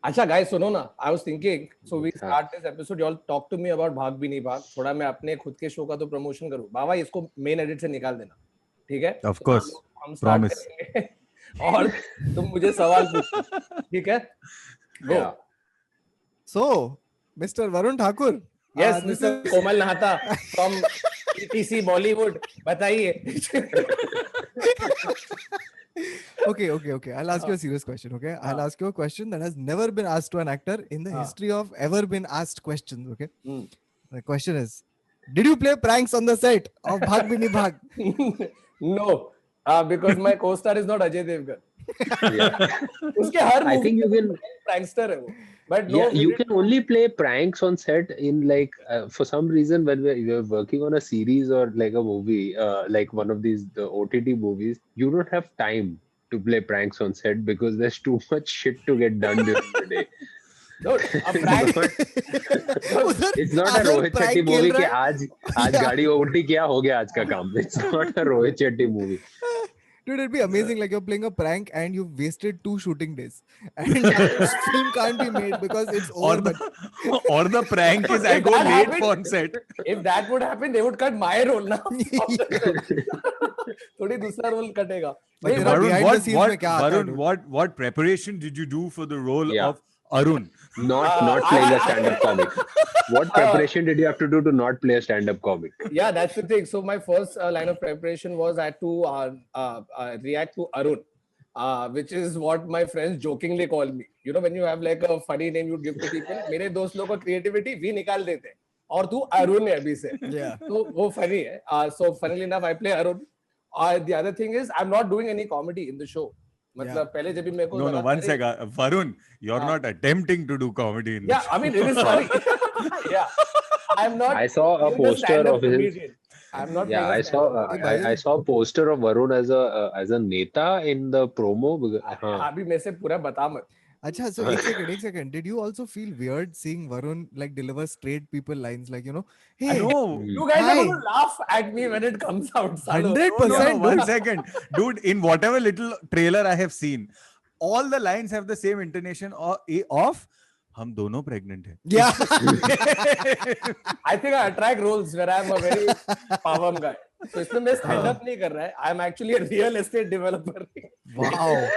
अच्छा guys, सुनो ना. I was thinking, so we start this episode. You all talk to me about भाग भी नहीं भाग. थोड़ा मैं अपने खुद के शो का तो प्रमोशन करूँ. बाबा इसको मेन एडिट से निकाल देना. ठीक है? Of course. हम स्टार्ट करेंगे और तुम मुझे सवाल पूछो. ठीक है? Go. So, Mr. Varun Thakur. Yes, Mr. Komal Nahata from ETC Bollywood. बताइए. Okay. I'll ask you a serious question, okay? I'll ask you a question that has never been asked to an actor in the history of ever been asked questions, okay? The question is, did you play pranks on the set of Bhag Bhi Nahi Bhag? No, because my co-star is not Ajay Devgan. उसके हर I think you can prankster है वो. But no, yeah, you can only play pranks on set in like for some reason when we're working on a series or like a movie, like one of these the OTT movies, you don't have time to play pranks on set because there's too much shit to get done during the day. No, a prank. It's not a Rohit Shetty movie कि आज गाड़ी उल्टी किया हो गया आज का काम. It's not a Rohit Shetty movie. Dude, it'd be amazing, like you're playing a prank and you've wasted 2 shooting days and this film can't be made because it's over. Or the prank is I go late for set. If that would happen, they would cut my role now. थोड़ी दूसरा role कटेगा. Varun, what preparation did you do for the role of Arun? Not playing a stand-up comic. What preparation did you have to do to not play a stand-up comic? Yeah, that's the thing. So my first line of preparation was I had to react to Arun, which is what my friends jokingly call me. You know, when you have like a funny name you give to people, मेरे दोस्त लोग का creativity भी निकाल देते हैं. और तू अरुण है अभी से. Yeah. तो वो funny है. So funnily enough, I play Arun. The other thing is I'm not doing any comedy in the show. मतलब पहले जब भी मेरे को No, one second. Varun, you're not attempting to do comedy in Yeah, I mean, it is funny. Yeah. I'm not. I saw a poster of his. Comedian. I'm not. Yeah, I saw a poster of Varun as a neta in the promo. अभी मेरे से पूरा बता मत. Acha, so एक second. Did you also feel weird seeing Varun like deliver straight people lines like, you know, hey, No, you guys are going to laugh at me when it comes out. 100%. No, 1 second. Dude, in whatever little trailer I have seen, all the lines have the same intonation of हम दोनों pregnant हैं. Yeah. I think I attract roles where I'm a very power guy. So इसमें मैं stand up नहीं कर रहा है. I'm actually a real estate developer. Wow.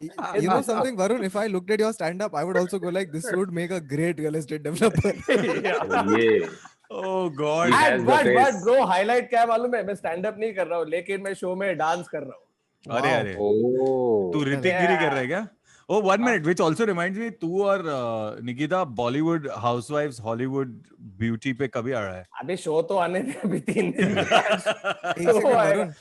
You know something, Varun, if I looked at your stand-up, I would also go like, this would make a great real estate developer. Yeah. Oh God. But bro, highlight क्या मालूम है? मैं stand up नहीं कर रहा हूँ, लेकिन मैं show में dance कर रहा हूँ. अरे तू ऋतिक गिरी कर रहा है क्या? Oh, 1 minute, which also reminds me, तू और Nikita Bollywood Housewives Hollywood Beauty पे कभी आ रहा है? अभी show तो आने दे अभी 3 दिन. Varun,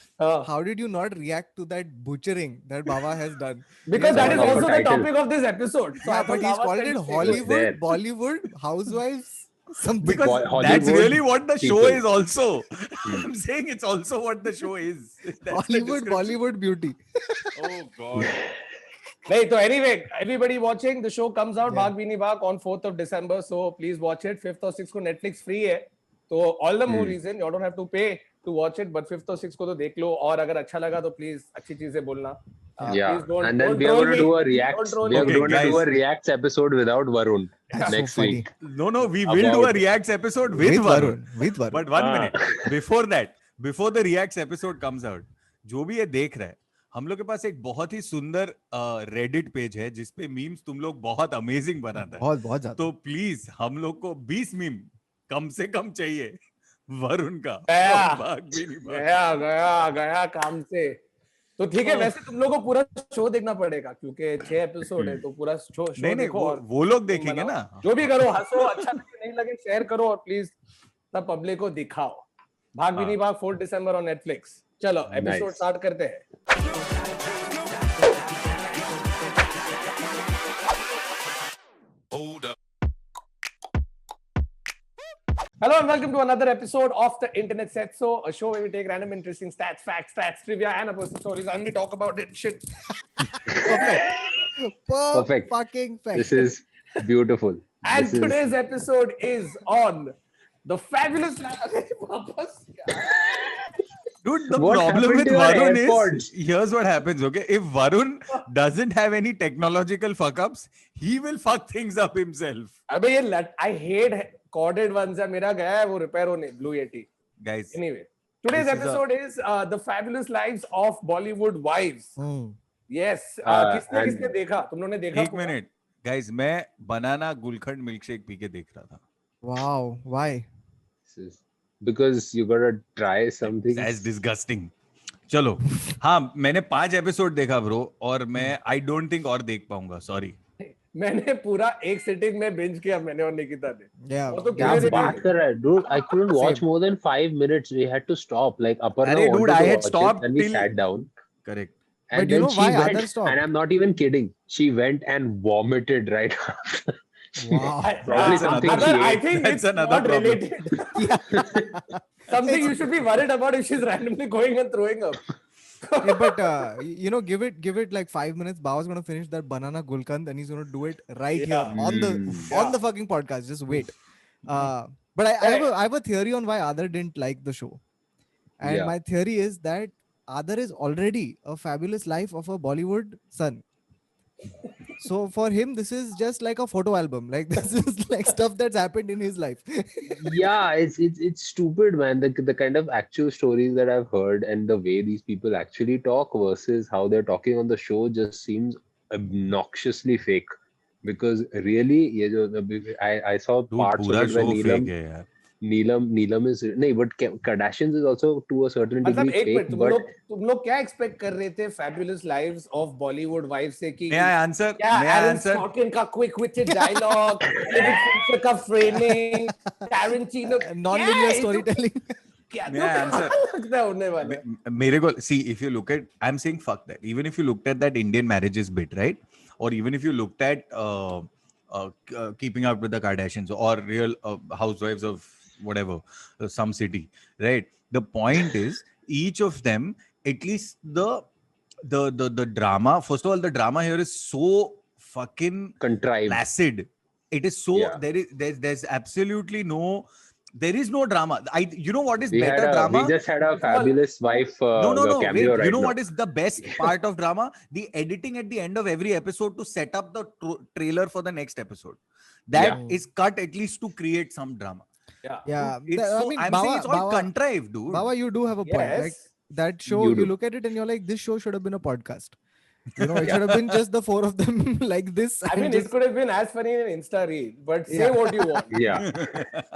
how did you not react to that butchering that Baba has done? Because that is also the topic of this episode. So yeah, but he's called it Hollywood, Bollywood, Housewives, something. Because that's really what the show is also. I'm saying it's also what the show is. Hollywood, Bollywood Beauty. Oh God. Hey, so anyway, everybody watching, the show comes out, Bhag Bhi Nahi Bhag, on 4th of December. So please watch it. 5th or 6th को Netflix free है. So all the more reason, you don't have to pay to watch it. But 5th or 6th को तो देख लो. और अगर अच्छा लगा तो please अच्छी चीजें बोलना. Yeah. Please don't, and then don't we are going to do a reacts. We are going to do a reacts episode without Varun next week. No, we will do a reacts episode with Varun. With Varun. But 1 minute before that, before the reacts episode comes out, जो भी ये देख रहा है, हम लोग के पास एक बहुत ही सुंदर रेडिट पेज है जिसपे मीम्स तुम लोग बहुत अमेजिंग बनाता है. बहुत ज्यादा. तो प्लीज हम लोग को 20 मीम कम से कम चाहिए वरुण का. गया काम से. तो ठीक है, वैसे तुम लोगों को पूरा शो देखना पड़ेगा क्योंकि 6 एपिसोड है, तो पूरा शो नहीं वो लोग देखेंगे ना. जो भी करो, हंसो, अच्छा नहीं लगे शेयर करो और प्लीज सब पब्लिक को दिखाओ. भाग भी नहीं भाग 4 दिसंबर ऑन नेटफ्लिक्स. चलो एपिसोड स्टार्ट करते हैं. Hello and welcome to another episode of the Internet Set So, a show where we take random interesting stats, facts, trivia, and a person's stories and we talk about it. Shit. Perfect. Fucking fact. This is beautiful. And today's episode is on the fabulous. Dude, the What problem happened with to your Varun AirPods? is, here's what happens, okay? If Varun doesn't have any technological fuck-ups, he will fuck things up himself. अबे ये I hate corded ones है, मेरा गया है वो repair होने, Blue Yeti. Guys, Anyway, today's this is episode is The Fabulous Lives of Bollywood Wives. Yes. किसने and- किसने देखा? तुम लोगों ने देखा? एक मिनट, guys, मैं बनाना गुलखंड मिल्कशेक पी के देख रहा था. Wow, why? Because you gotta try something. That's disgusting. चलो, हाँ, मैंने 5 एपिसोड देखा ब्रो, और मैं I don't think और देख पाऊंगा. Sorry. मैंने पूरा एक सिटिंग में बिंज किया, मैंने और निकिता ने. Yeah. वो तो क्या पूरे बात कर रहा है, dude? I couldn't watch Same. more than 5 minutes. We had to stop. Like Aparna अरे, dude, wanted I to had watch stopped it, and we till- sat down. Correct. And But you then know she why went, others stopped? and I'm not even kidding. She went and vomited right after. Wow. Probably That's something another- she I ate. think That's it's another not problem. related. Something you should be worried about if she's randomly going and throwing up. Yeah, but you know, give it like 5 minutes. Baba's gonna finish that banana gulkand and he's gonna do it right here Yeah. on the Mm. on the fucking podcast. Just wait. But I have a theory on why Adar didn't like the show, and Yeah. my theory is that Adar is already a fabulous life of a Bollywood son. So for him, this is just like a photo album. Like this is like stuff that's happened in his life. Yeah, it's stupid, man. The kind of actual stories that I've heard and the way these people actually talk versus how they're talking on the show just seems obnoxiously fake. Because really, ये जो I saw Dude, parts पूरा of it where show fake है यार. Neelam is no, but Kardashians is also to a certain मतलब degree एक minute, fake. But तुम लोग क्या एक्सपेक्ट कर रहे थे Fabulous Lives of Bollywood Wives से कि May I answer? क्या May I Aaron answer? Sorkin का quick witted dialogue, David Fincher का framing, Tarantino Non-linear क्या है? storytelling. क्या May I answer? लगता है होने वाला है? मेरे को see, if you look at, I'm saying fuck that. Even if you looked at that Indian marriages bit, right? Or even if you looked at Keeping Up with the Kardashians or Real Housewives of whatever, some city, right? The point is, each of them, at least the drama. First of all, the drama here is so fucking contrived. placid. It is so Yeah. there's absolutely no. There is no drama. You know what is We better drama? we just had a fabulous wife No. cameo Wait, right you know now. what is the best part of drama? The editing at the end of every episode to set up the trailer for the next episode. That is cut at least to create some drama. Yeah, It's so, I'm saying it's all contrived, dude. Baba, you do have a point. Like Yes. that show, You you do. look at it and you're like, this show should have been a podcast. You know, it should have been just the four of them like this. I and mean, just- it could have been as funny in an Insta reel, but say Yeah. what you want. Yeah,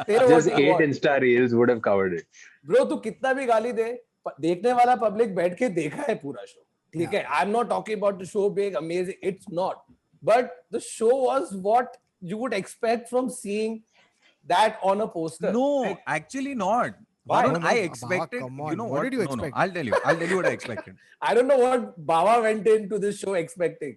Say what just you 8 want. Insta reels would have covered it. Bro, तू कितना भी गाली दे, देखने वाला public बैठ के देखा है पूरा शो. ठीक है, I'm not talking about the show being amazing. It's not. But the show was what you would expect from seeing that on a poster. No, Like, actually not. Why? Varun, No, no, I Baba, expected. come You on. know What did you No, expect? I'll tell you what I expected. I don't know what Baba went into this show expecting.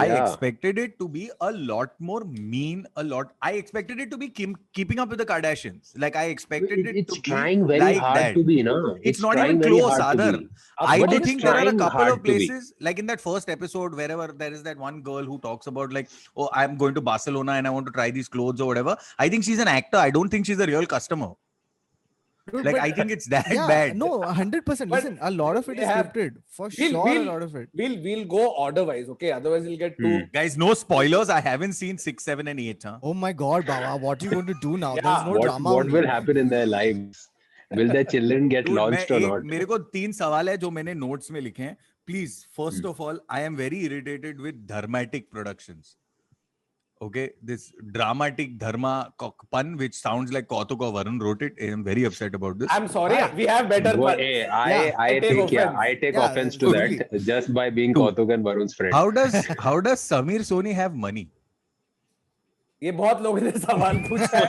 I Yeah. expected it to be a lot more mean. I expected it to be keeping up with the Kardashians. Like I expected it It's to be trying very like hard that. to be, no? It's not trying even very close, hard to Adar. be. I But do it's think there are a trying couple hard of to be. places, like in that first episode, wherever there is that one girl who talks about like, oh, I'm going to Barcelona and I want to try these clothes or whatever. I think she's an actor. I don't think she's a real customer. Dude, Like but- I think it's that yeah, bad. no, 100%. But Listen, a lot of it they is have- scripted. For We'll- sure, we'll- a lot of it. We'll go order wise, okay? Otherwise, we'll get too. Guys, no spoilers. I haven't seen 6, 7, and 8. Huh? Oh my God, Baba, what are you going to do now? Yeah. There's no What drama. what only. will happen in their lives? Will their children get Dude, launched or not? मेरे को 3 सवाल है जो मैंने notes में लिखे हैं. Please, first of all, I am very irritated with dramatic productions. Okay, this dramatic dharma pun, which sounds like Kautuk or Varun wrote it. I am very upset about this. I'm sorry, we have better Well, puns. hey, Yeah, I take take offense. I take Yeah, offense to totally. that just by being Two. Kautuk and Varun's friend. How does Samir Soni have money? ये बहुत लोगों ने सवाल पूछा है.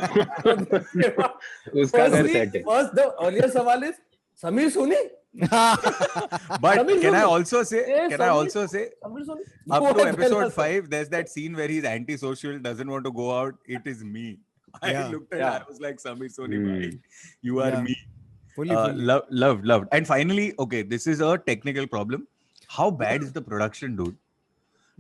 उसका घर set है. First, the earlier सवाल is Sameer Soni. But Samir can I Soni. also say? Hey, Can I Samir- also say? Sameer Soni. Up Go to ahead, tell episode us. 5, there's that scene where he's antisocial, doesn't want to go out. It is me. I Yeah. looked at it, Yeah. I was like, Samir Soni, Hmm. bhai, you are Yeah. me. Fully. Loved. And finally, okay, this is a technical problem. How bad is the production, dude?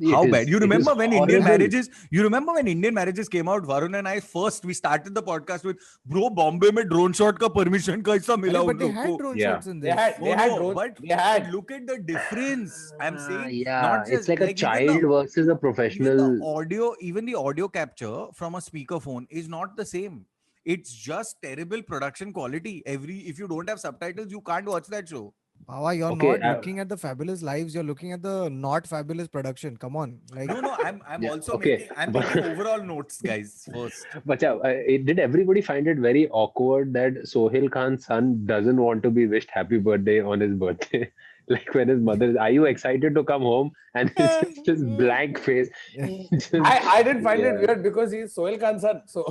How It is- bad? You it is remember when Indian horrible. marriages? You remember when Indian marriages came out? Varun and I first we started the podcast with, bro, Bombay में drone shot का permission कैसा मिला Arey, उन but they लोग had को? drone Yeah. shots in They this. had drones. But They had. look at the difference. I'm saying Yeah, not just it's like a even child versus a even the professional. audio, even the audio capture from a speakerphone is not the same. It's just terrible production quality. If you don't have subtitles, you can't watch that show. Baba, you're Okay, not looking at the fabulous lives. You're looking at the not fabulous production. Come on, like No, I'm Yeah, also okay. making overall notes, guys. First. But did everybody find it very awkward that Sohail Khan's son doesn't want to be wished happy birthday on his birthday? Like when his mother is, are you excited to come home? And it's just this blank face. Just- I didn't find it Yeah. weird because he's Sohail Khan's son. So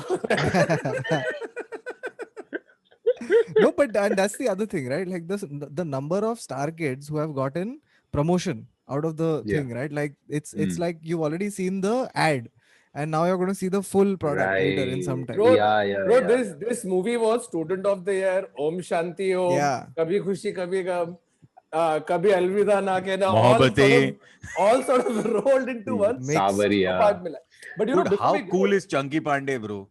no, but and that's the other thing, right? Like the number of star kids who have gotten promotion out of the Yeah. thing, right? Like it's Mm. like you've already seen the ad, and now you're going to see the full product later in some time. Bro, Yeah. this movie was Student of the Year, Om Shanti Om, Yeah. Kabhi Khushi Kabhi Gum, Kabhi Alvida Na Kehna, Mohabbatein. all sort of rolled into one. Mixed. Savariya. Part mila. But you know, Dude, before how we go- cool is Chunky Pandey, bro?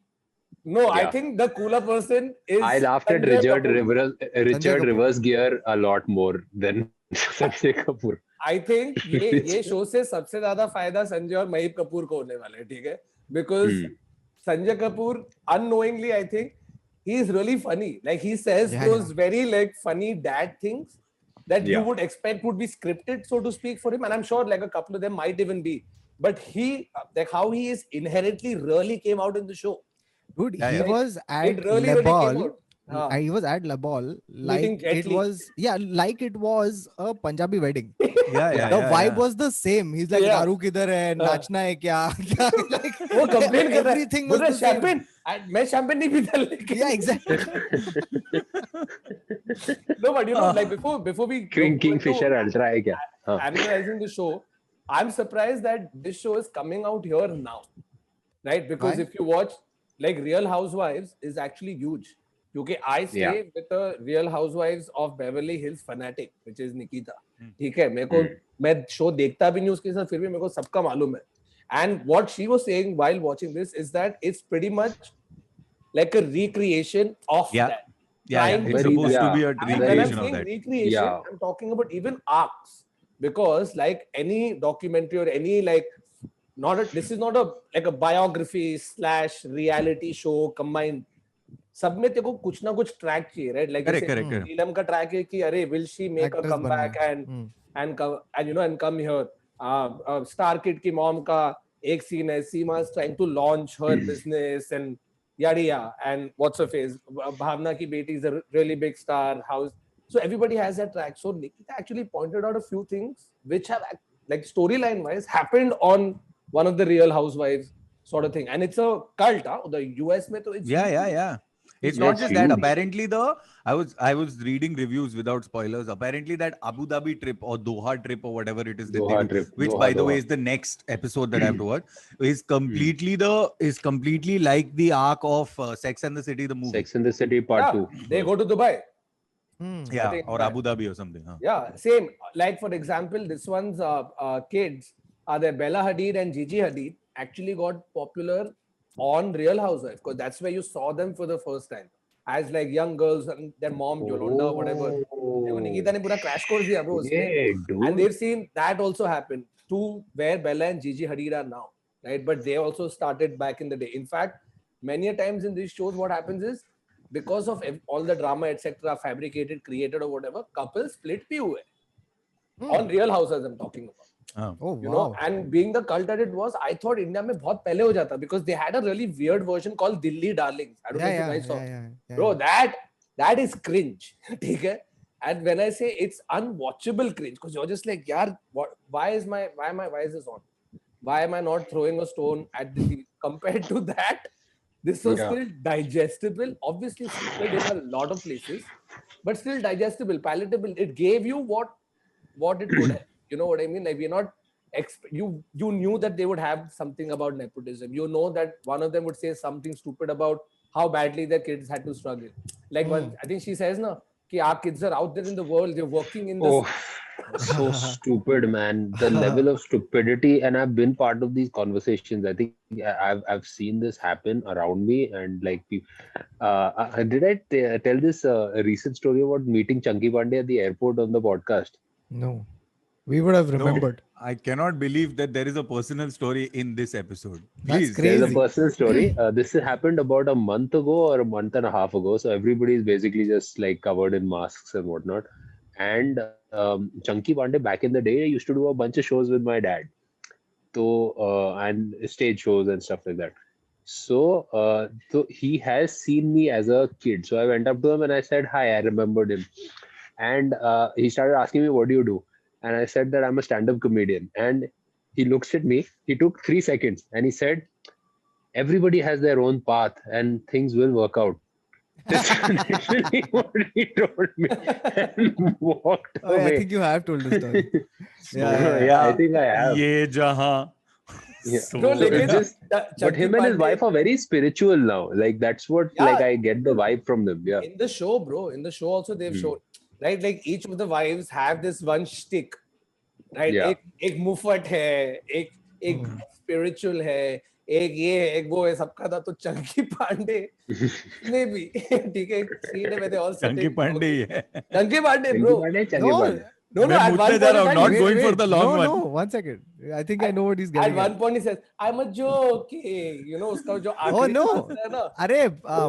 No, I Yeah. think the cooler person is. I laughed at Sanjay Richard Kapoor. Richard Kapoor. Reverse Gear a lot more than Sanjay Kapoor. I think ये show से सबसे ज्यादा फायदा संजय और महीप कपूर को होने वाला है, ठीक है? Because Sanjay Kapoor, unknowingly, I think he is really funny. Like he says Yeah, those very like funny dad things that you Yeah. would expect would be scripted, so to speak, for him. And I'm sure like a couple of them might even be. But he, like how he is inherently really came out in the show. Dude, Yeah, he yeah. was at It really came Lebal. out. Haan. He was at Lebal Meeting like Jet it Li. was, like it was a Punjabi wedding. Yeah, The vibe was the same. He's like, Yeah. दारू किधर है, नाचना है क्या? Like, वो complain कर रहा है. everything बोल was रहा है, the same. champagne. मैं champagne नहीं पीता लेकिन. Yeah, exactly. No, but you know, like before we go into Kingfisher Ultra है क्या? हाँ. analyzing the show, I'm surprised that this show is coming out here now, right? Because Why? if you watch, like Real Housewives is actually huge. क्योंकि I stay Yeah. with the Real Housewives of Beverly Hills fanatic, which is Nikita. ठीक है, मेरे को मैं show देखता भी नहीं उसके साथ, फिर भी मेरे को सबका मालूम है. And what she was saying while watching this is that it's pretty much like a recreation of Yeah. that. Yeah, Trying it's to supposed do to that. be a And when I'm recreation of saying that. recreation, Yeah. I'm talking about even arcs, because like any documentary or any like this is not a like a biography / reality show combined. सब में तेरे को कुछ ना कुछ track चाहिए, right? Like Correct. नीलम का track है कि अरे will she make a Actors comeback बने. and come here. Star Kid की mom का एक scene है, Seema is trying to launch her business and yada and what's her face, Bhavna की बेटी is a really big star house. So everybody has that track. So Nikita actually pointed out a few things which have like storyline wise happened on one of the Real Housewives sort of thing, and it's a cult. The US में तो it's Yeah. It's Yeah, not it's just that. huge. Apparently, I was reading reviews without spoilers. Apparently, that Abu Dhabi trip or Doha trip or whatever it is, that Doha they do, trip. which Doha, by the way Doha. is the next episode that I have to watch, is completely like the arc of Sex and the City, the movie. Sex and the City Part 2. They go to Dubai. Yeah, think or that- Abu Dhabi or something. Huh? Yeah, same. Like for example, this one's kids are there. Bella Hadid and Gigi Hadid actually got popular on Real Housewives because that's where you saw them for the first time as like young girls and their mom Yolanda whatever. देखो, निकिता ने पूरा crash course दिया bro उसमें. Yeah, And dude. they've seen that also happen to where Bella and Gigi Hadid are now, right? But they also started back in the day. In fact, many a times in these shows, what happens is because of all the drama, etc., fabricated, created, or whatever, couples split bhi hue. On Real Houses, I'm talking about. Oh You wow. know, and being the cult that it was, I thought India mein bahut pehle ho jata because they had a really weird version called Dilli Darlings. I don't know if you guys saw. Yeah. Bro, that is cringe. ठीक है? And when I say it's unwatchable cringe, because you're just like, yaar, why is this on? Why am I not throwing a stone at the TV? Compared to that, this was Yeah. still digestible. Obviously, stupid in a lot of places, but still digestible, palatable. It gave you what it could have. You know what I mean? Like we're not you knew that they would have something about nepotism. You know that one of them would say something stupid about how badly their kids had to struggle. Like one, I think she says, no, कि our kids are out there in the world, they're working in the Oh, so stupid, man. The level of stupidity, and I've been part of these conversations. I think I've seen this happen around me, and like, did I tell this recent story about meeting Chunky Pandey at the airport on the podcast? No, we would have No, remembered. I cannot believe that there is a personal story in this episode. That's Please. crazy. There's a personal story. This happened about a month ago or a month and a half ago. So everybody is basically just like covered in masks and whatnot. And Chunky Pandey back in the day used to do a bunch of shows with my dad. And stage shows and stuff like that. So he has seen me as a kid. So I went up to him and I said, "Hi," I remembered him. And he started asking me, "What do you do?" And I said that I'm a stand-up comedian. And he looks at me. He took 3 seconds and he said, "Everybody has their own path and things will work out." That's literally what he told me and walked Oh, yeah, I away. think you have told the story. I think I have. Ye jahan. Yeah. So- No, So लेकिन it's just, but Chunky him and his Pandey- wife are very spiritual now. Like that's what Yeah. like I get the vibe from them. Yeah. in the show, bro, in the show also they've shown, right? Like each of the wives have this one shtick, right? Yeah. एक मुफट है, एक spiritual है, एक ये है, एक वो है, सबका था तो चंकी पांडे ने भी ठीक है, scene है, where they all Chunky sitting- Pandey ही है. Chunky Pandey, bro. Chunky Pandey. No, मैं at मुझसे one जा रहा हूँ, point, not Wait, going for wait. the long no, one. No, 1 second. I think I know what he's at getting one at. point he says, "I'm a joking," you know, उसका जो Oh आखिरी no! पास है ना, Arey,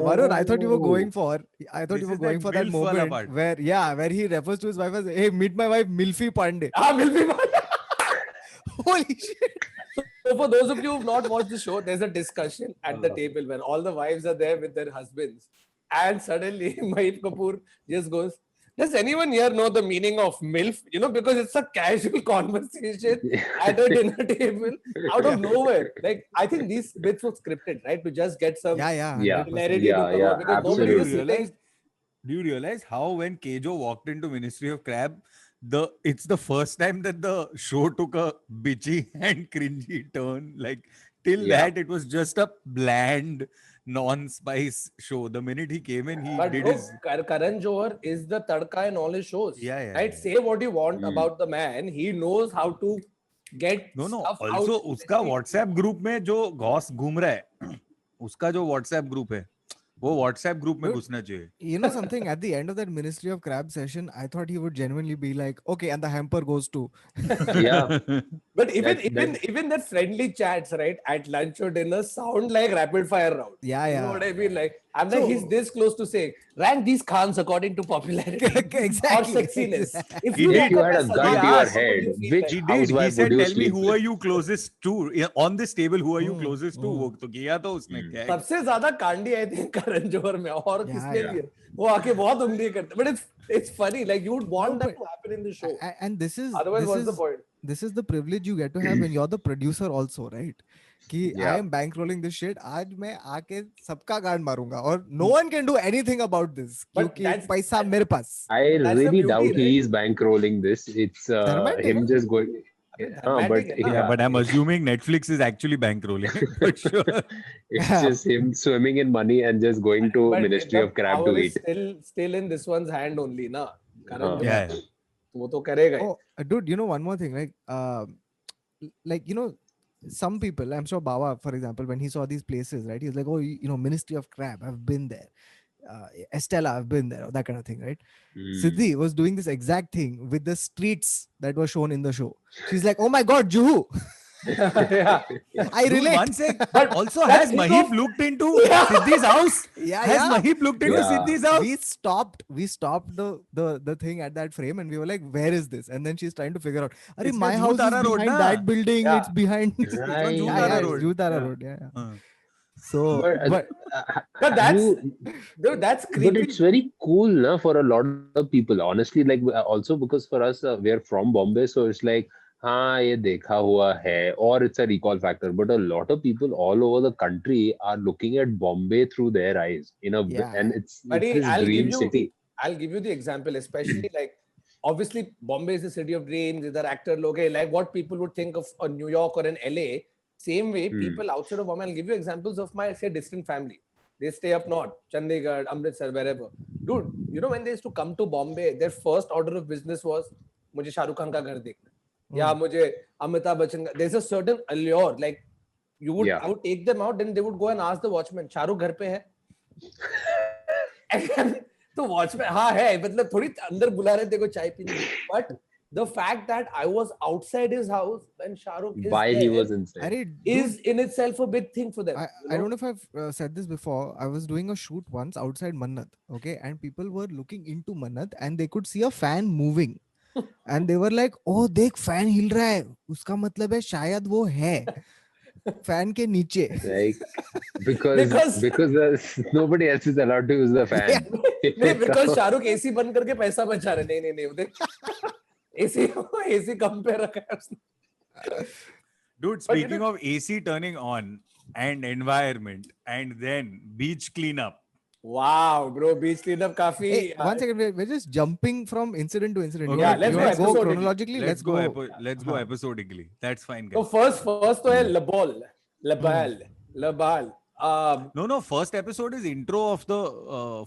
Varun, I thought you were going for. I thought This you were is going that for that MILF wala moment part. where he refers to his wife as, "Hey, meet my wife, Milfi Pandey." हाँ, मिल भी Holy shit! So for those of you who've not watched the show, there's a discussion at the table when all the wives are there with their husbands, and suddenly Mahit Kapoor just goes, "Does anyone here know the meaning of MILF?" You know, because it's a casual conversation at a dinner table out of nowhere. Like I think these bits were scripted, right, to just get some Yeah, Yeah. 100%. clarity Yeah, to come yeah, out, because nobody was absolutely. sitting. Do you realize how when Kejo walked into Ministry of Crab, it's the first time that the show took a bitchy and cringy turn. Like till Yeah. that, it was just a bland, non-spice show. The minute he came in, he But did bro, his. Karan Johar is the tadka in all his shows. Yeah, yeah, Right? yeah. Say what you want about the man. He knows how to get No. stuff Also, out. उसका WhatsApp group में जो घोष घूम रहा है, उसका जो WhatsApp group है, वो WhatsApp group में Dude. घुसना चाहिए. You know something? At the end of that Ministry of Crab session, I thought he would genuinely be like, "Okay, and the hamper goes to." Yeah. But even That- even that friendly chats, right, at lunch or dinner sound like rapid fire round. Yeah, You yeah. know what I mean? Like I'm like So- he's this close to saying rank these Khans according to popularity Exactly, or sexiness. exactly. If He you did. woke If you up had a as gun Salman to your Khan, what head, would you feel which like? He did. He housewife said, would you "Tell me sleep who with?" are you closest to on this table? Who are you closest to?" वो तो किया तो उसने क्या? सबसे ज्यादा Kandi I think Karan Johar में और Yeah, किसके yeah. लिए वो आके बहुत उंगली करते, but it's funny, like you would want No, that but- to happen in the show, And this is otherwise this what's is the point? this is the privilege you get to have when you're the producer also, right? कि I Yeah. am bankrolling this shit. आज मैं आके सबका गांड मारूंगा और no one can do anything about this But क्योंकि that's- पैसा मेरे पास. I That's the really beauty, doubt right? he is bankrolling this. It's Dharmatic, him huh? just going. Dharmatic But है ना? Yeah, but I'm assuming Netflix is actually bankrolling. But sure. it's just him swimming in money and just going to But Ministry the of Crab power to is eat. still in this one's hand only ना, करण हाँ. जौहर, Yeah, yeah. वो तो करेगा ही. Oh, dude, you know one more thing, like you know, some people, I'm sure Bawa, for example, when he saw these places, right, he's like, "Oh, you know, Ministry of Crab, I've been there. Estella, I've been there," or that kind of thing, right? Hmm. Siddhi was doing this exact thing with the streets that were shown in the show. She's like, "Oh my God, Juhu!" Yeah. I Dude, relate. one sec. But also, that has thing Mahip of- looked into Siddhi's house? Yeah, Has yeah. Mahip looked into Yeah. Siddhi's house? We stopped the thing at that frame and we were like, "Where is this?" And then she's trying to figure out, "Arey, It's my near house is Juhtara Road, behind na?" that building. Yeah. It's behind." Right. Juhtara Yeah, Road. Juhtara Yeah. Road. Yeah, yeah. Uh, So, but But that's You- dude, that's but creepy. it's very cool na, for a lot of people. Honestly, like also because for us, we are from Bombay, so it's like, हाँ ये देखा हुआ है, or it's a recall factor. But a lot of people all over the country are looking at Bombay through their eyes, Yeah. and it's Buddy, this I'll dream give you- city. I'll give you the example, especially like obviously Bombay is the city of dreams. Either actor लोग हैं, like what people would think of a New York or an LA. Same way, Hmm. people outside of Bombay. I'll give you examples of my say distant family. they stay up north, Chandigarh, Amritsar, wherever. Dude, you know when they used to come to Bombay, their first order of business was, मुझे शाहरुख खान का घर देखना है, या मुझे अमिताभ बच्चन का. There's a certain allure, like you would, Yeah. I would take them out, then they would go and ask the watchman, Shahrukh घर पे है? तो वॉचमैन हाँ है, मतलब थोड़ी अंदर बुला रहे थे को चाय पीने, but the fact that I was outside his house when Shahrukh is While there he was inside. Arey, is dude, in itself a big thing for them. I don't know if I've said this before. I was doing a shoot once outside Mannat, okay, and people were looking into Mannat and they could see a fan moving, and they were like, "Oh, देख fan हिल रहा है, उसका मतलब है शायद वो है fan के नीचे." Like because nobody else is allowed to use the fan. नहीं, because शाहरुख एसी बंद करके पैसा बचा रहे. नहीं उधर एसी कम पे रखा है उसने. Dude, speaking of AC turning on and environment and then beach cleanup. Wow, bro, beach cleanup काफी. Hey, one second, we're just jumping from incident to incident. Okay, You yeah, want- let's you go want to go episodically. chronologically. Let's go. Let's go episodically. That's fine, So guys. first तो है Labal. No. First episode is intro of the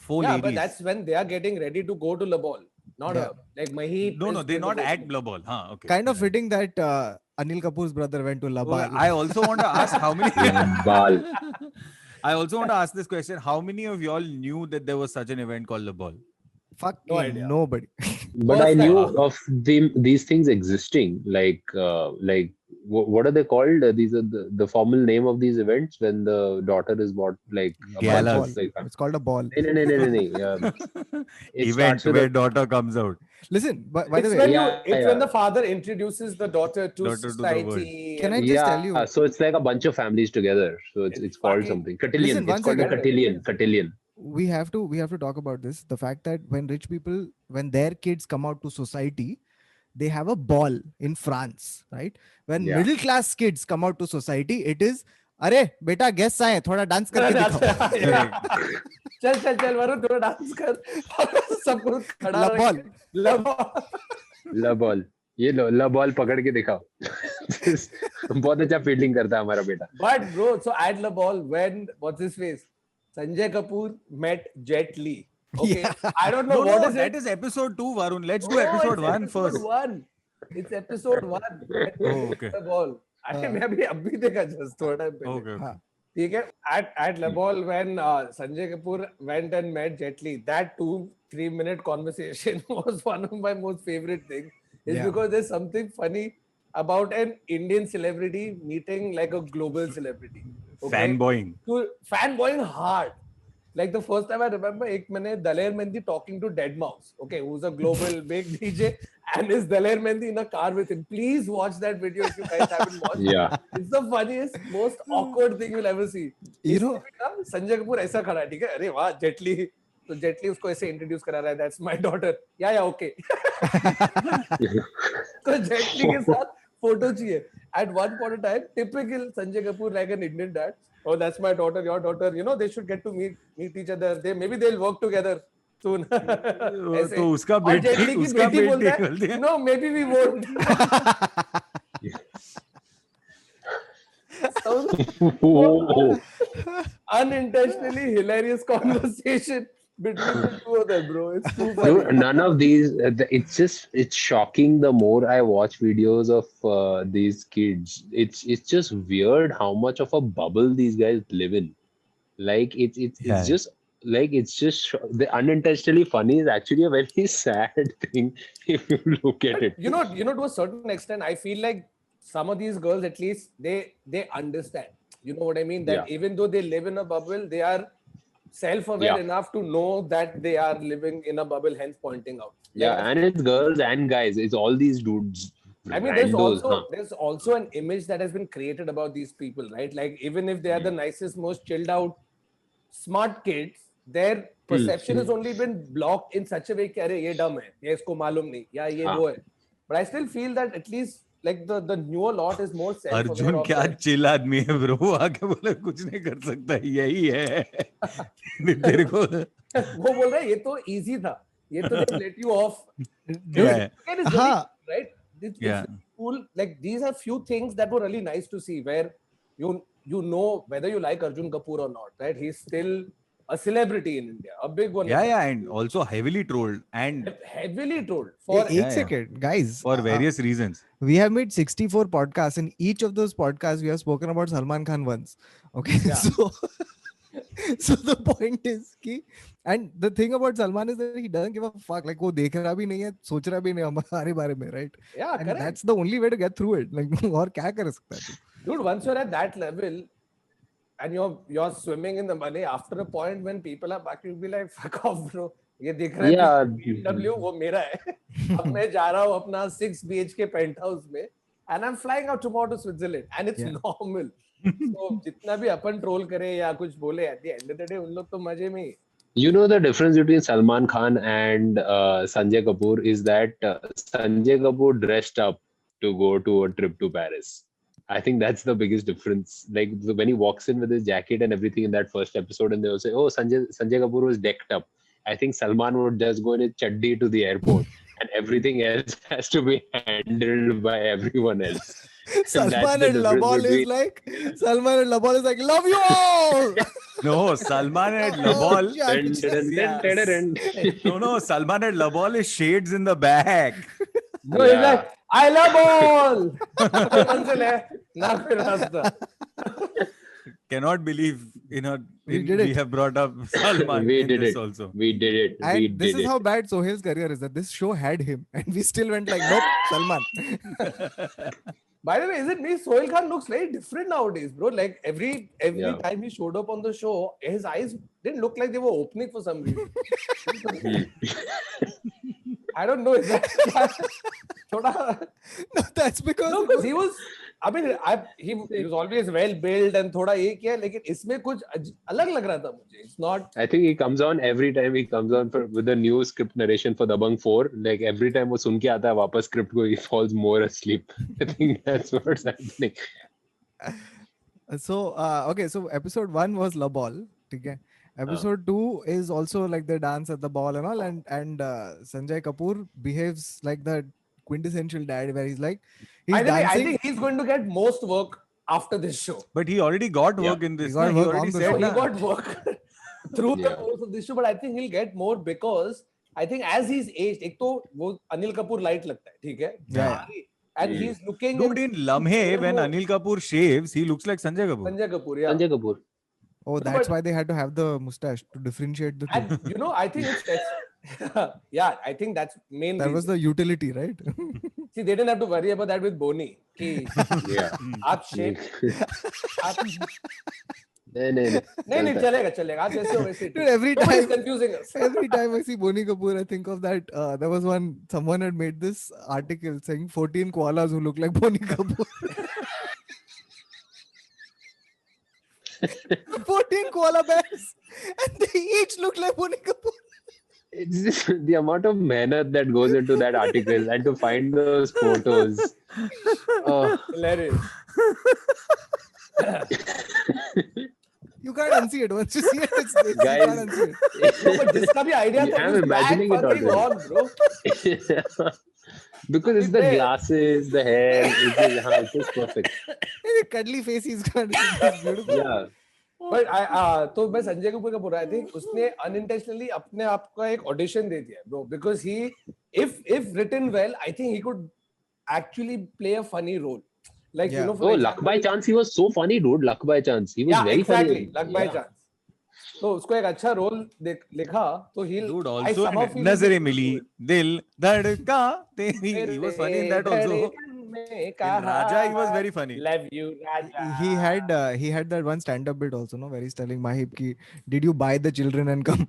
four Yeah, ladies. but that's when they are getting ready to go to Labal. Not Yeah. like Mahi. No, they're not at Blubble. Huh, okay. Kind of fitting that Anil Kapoor's brother went to Labal. I also want to ask how many. Ball. I also want to ask this question: how many of y'all knew that there was such an event called the ball? Fuck No idea. nobody. But First I knew time. of these things existing. Like what are they called? These are the formal name of these events when the daughter is bought, like a bunch Galas. of, like, It's called a ball. no. It Event starts with where a- daughter comes out. Listen, by the It's way, when Yeah, it's yeah. when the father introduces the daughter to Daughter to the society. Can I and- just tell you? So it's like a bunch of families together. So it's It's called fucking- something. Cotillion. Listen, It's one called a second. cotillion. Cotillion. we have to talk about this. The fact that when rich people, when their kids come out to society, they have a ball in France, right? When Yeah. middle class kids come out to society, it is, अरे बेटा guest आए थोड़ा dance करके दिखाओ. चल वरुण थोड़ा dance कर. सब कुछ खड़ा लबॉल. रख- लबॉल. ला बॉल. ये लो ला बॉल पकड़ के दिखाओ. बहुत अच्छा फील्डिंग करता है हमारा बेटा. But bro, so at the ball, when what's his face? Sanjay Kapoor met Jet Li. Okay, Yeah. I don't know No, what is that it. is episode 2, Varun. Let's do Oh, episode it's 1 episode first. 1. It's episode 1. Oh, okay. The ball. अरे मैं अभी देखा just थोड़ा time पहले. Okay. हाँ. ठीक है. At Le Ball when Sanjay Kapoor went and met Jet Li, that 2-3 minute conversation was one of my most favorite things. It's Yeah. because there's something funny about an Indian celebrity meeting like a global celebrity. Okay? Fanboying. To fanboying hard. Like the first time I remember, एक मैंने Daler Mehndi talking to Deadmau5, okay, who's a global big DJ, and is Daler Mehndi in a car with him. Please watch that video if you guys haven't watched. Yeah. It's the funniest, most awkward thing you'll ever see. You know- Sanjay Kapoor ऐसा खड़ा है, ठीक है, अरे वाह जेटली, तो जेटली उसको ऐसे इंट्रोड्यूस करा रहा है, that's my daughter. Yeah, okay. तो जेटली के साथ फोटो चाहिए. At one point of time, typical Sanjay Kapoor like an Indian dad. Oh, that's my daughter, your daughter. You know, they should get to meet each other. Maybe they'll work together soon. ऐसे. तो उसका और बेटी जेटली की उसका बेटी बोलता बेटी बोलती है, है. no, maybe we won't. Oh. Unintentionally hilarious conversation between the two of them, bro. It's too No, funny. none of these. It's shocking. The more I watch videos of these kids, it's just weird how much of a bubble these guys live in. Like it's Yeah. just like the unintentionally funny is actually a very sad thing if you look at it. You know, to a certain extent, I feel like some of these girls, at least, they understand. You know what I mean? That Yeah. even though they live in a bubble, they are self-aware Yeah. enough to know that they are living in a bubble, hence pointing out. Yeah, and it's girls and guys. It's all these dudes. I mean, there's also an image that has been created about these people, right? Like even if they are the nicest, most chilled out, smart kids, their perception has only been blocked in such a way कि अरे ये dumb है, ये इसको मालूम नहीं, या ये वो है. But I still feel that at least like the newer lot is more self-aware. Arjun of क्या it. चिल आदमी है ब्रो. वो आके बोला कुछ नहीं कर सकता, यही है. तेरे को वो बोल रहा है ये तो easy था, ये तो they let you off. Yeah. It is really हाँ. cool, right? It's Yeah. cool. Like these are few things that were really nice to see, where you know whether you like Arjun Kapoor or not, right? He's still a celebrity in India, a big one. Yeah, and also heavily trolled and heavily trolled for Ek second, guys. for various reasons. We have made 64 podcasts. In each of those podcasts, we have spoken about Salman Khan once. Okay, Yeah. so the point is कि, and the thing about Salman is that he doesn't give a fuck. Like वो देख रहा भी नहीं है, सोच रहा भी नहीं हमारे बारे में, right? Yeah, And correct. that's the only way to get through it. Like और क्या कर सकता है तू? Dude, once you're at that level and you're swimming in the money, after a point when people are back, you'll be like, fuck off, bro. ये दिख रहा है Yeah. BMW वो मेरा है. अब मैं जा रहा हूँ अपना 6 BHK penthouse में and I'm flying out tomorrow to Switzerland and it's Yeah. normal. So जितना भी अपन ट्रोल करे या कुछ बोले, at the end of the day उन लोग तो मजे में ही. You know the difference between Salman Khan and Sanjay Kapoor is that Sanjay Kapoor dressed up to go to a trip to Paris. I think that's the biggest difference. Like when he walks in with his jacket and everything in that first episode, and they will say, "Oh, Sanjay Kapoor was decked up." I think Salman would just go in his chaddi to the airport, and everything else has to be handled by everyone else. Salman and Labol is like, love you all. No, Salman and Labol. No, Salman and Labol is shades in the back. No, he's like, I love all. मंजिल है, ना कोई रास्ता. Cannot believe We did we it. have brought up Salman We in did this it. also. We did it. And We this did is it. how bad Sohail's career is, that this show had him and we still went like, nope, Salman. By the way, is it me? Sohail Khan looks very different nowadays, bro. Like every Yeah. time he showed up on the show, his eyes didn't look like they were opening for some reason. I don't know. Is that thoda, No, that's because no, because he was. I mean, he was always well built and thoda ये किया, लेकिन इसमें कुछ अलग लग रहा था मुझे. It's not. I think he comes on every time he comes on with a new script narration for Dabangg 4. Like every time वो सुन के आता है वापस script को, he falls more asleep. I think that's what's happening. So, okay, so episode 1 was La Ball. Okay. Episode 2 is also like the dance at the ball and all. And Sanjay Kapoor behaves like the quintessential dad, where he's like, he's By the way, I dancing. think he's going to get most work after this show. But he already got work in this. He got na? He work already on the said show. He na. got work through the Yeah. course of this show, but I think he'll get more because I think as he's aged, एक तो वो Anil Kapoor light लगता है, ठीक है? Yeah. And he's looking. Dude, in Lamhe, when Anil Kapoor shaves, he looks like Sanjay Kapoor. Sanjay Kapoor, yeah. Sanjay Kapoor. Oh, No, that's but- why they had to have the mustache to differentiate the two. And I think it's yeah, I think that's main. That was reason. the utility, right? See, they didn't have to worry about that with Boni. कि Yeah. आप shape. नहीं चलेगा आप जैसे हो वैसे Dude, every Nobody's time confusing us. every time I see Boni Kapoor, I think of that. There was someone had made this article saying 14 koalas who look like Boni Kapoor. 14 koala bears, and they each look like Boni Kapoor. It's just the amount of mehnat that goes into that article and to find those photos. Oh, Hilarious. You can't unsee it. Once you see it, you Guys. can't unsee it. No, but जिसका भी idea Yeah, था, I'm it was imagining bad it fucking already. on, bro. because it's the There. glasses, the hair. It's just perfect. The cuddly face he's got. It's beautiful. Yeah. But तो मैं संजय कपूर का बोल रहा थी, उसने unintentionally अपने आप का एक audition दे दिया, bro, because he, if written well, I think he could actually play a funny role. Like Yeah. for Oh, Luck by Chance, he was so funny, dude. Luck by Chance, he was yeah, very exactly. funny. Luck by Yeah. chance. तो उसको एक अच्छा role लिखा तो he'll. Dude, I also somehow in feel Nazare he'll Mili, do it. Dil Dhadka Teri. He was funny in that also. In Raja, he was very funny. Love you, Raja. He had that one stand-up bit also, no, where he's telling Mahib ki, did you buy the children and come?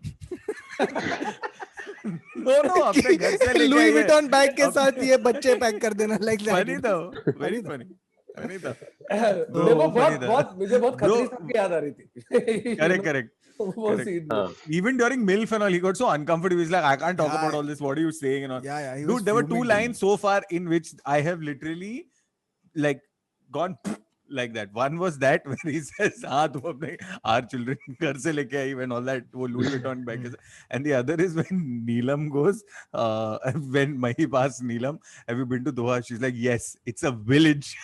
No, अपने घर से लेके Louis आए। Vuitton bag के साथ ये बच्चे pack कर देना, like that. Funny though, very funny. Funny though. मेरे को funny था। मुझे बहुत Bro- खतरी साहब की याद आ रही थी. Correct. वो correct. scene. Even during MILF and all, he got so uncomfortable. He's like, I can't talk Yeah. about all this. What are you saying? And all. Yeah, he was Dude, there were two fuming, lines so far in which I have literally like gone like that. One was that where he says, "हाँ तुम अपने our children घर से लेके आई," when all that वो Louis Vuitton bag is. And the other is when Neelam goes, when Mahib asks Neelam, "Have you been to Doha?" She's like, "Yes, it's a village."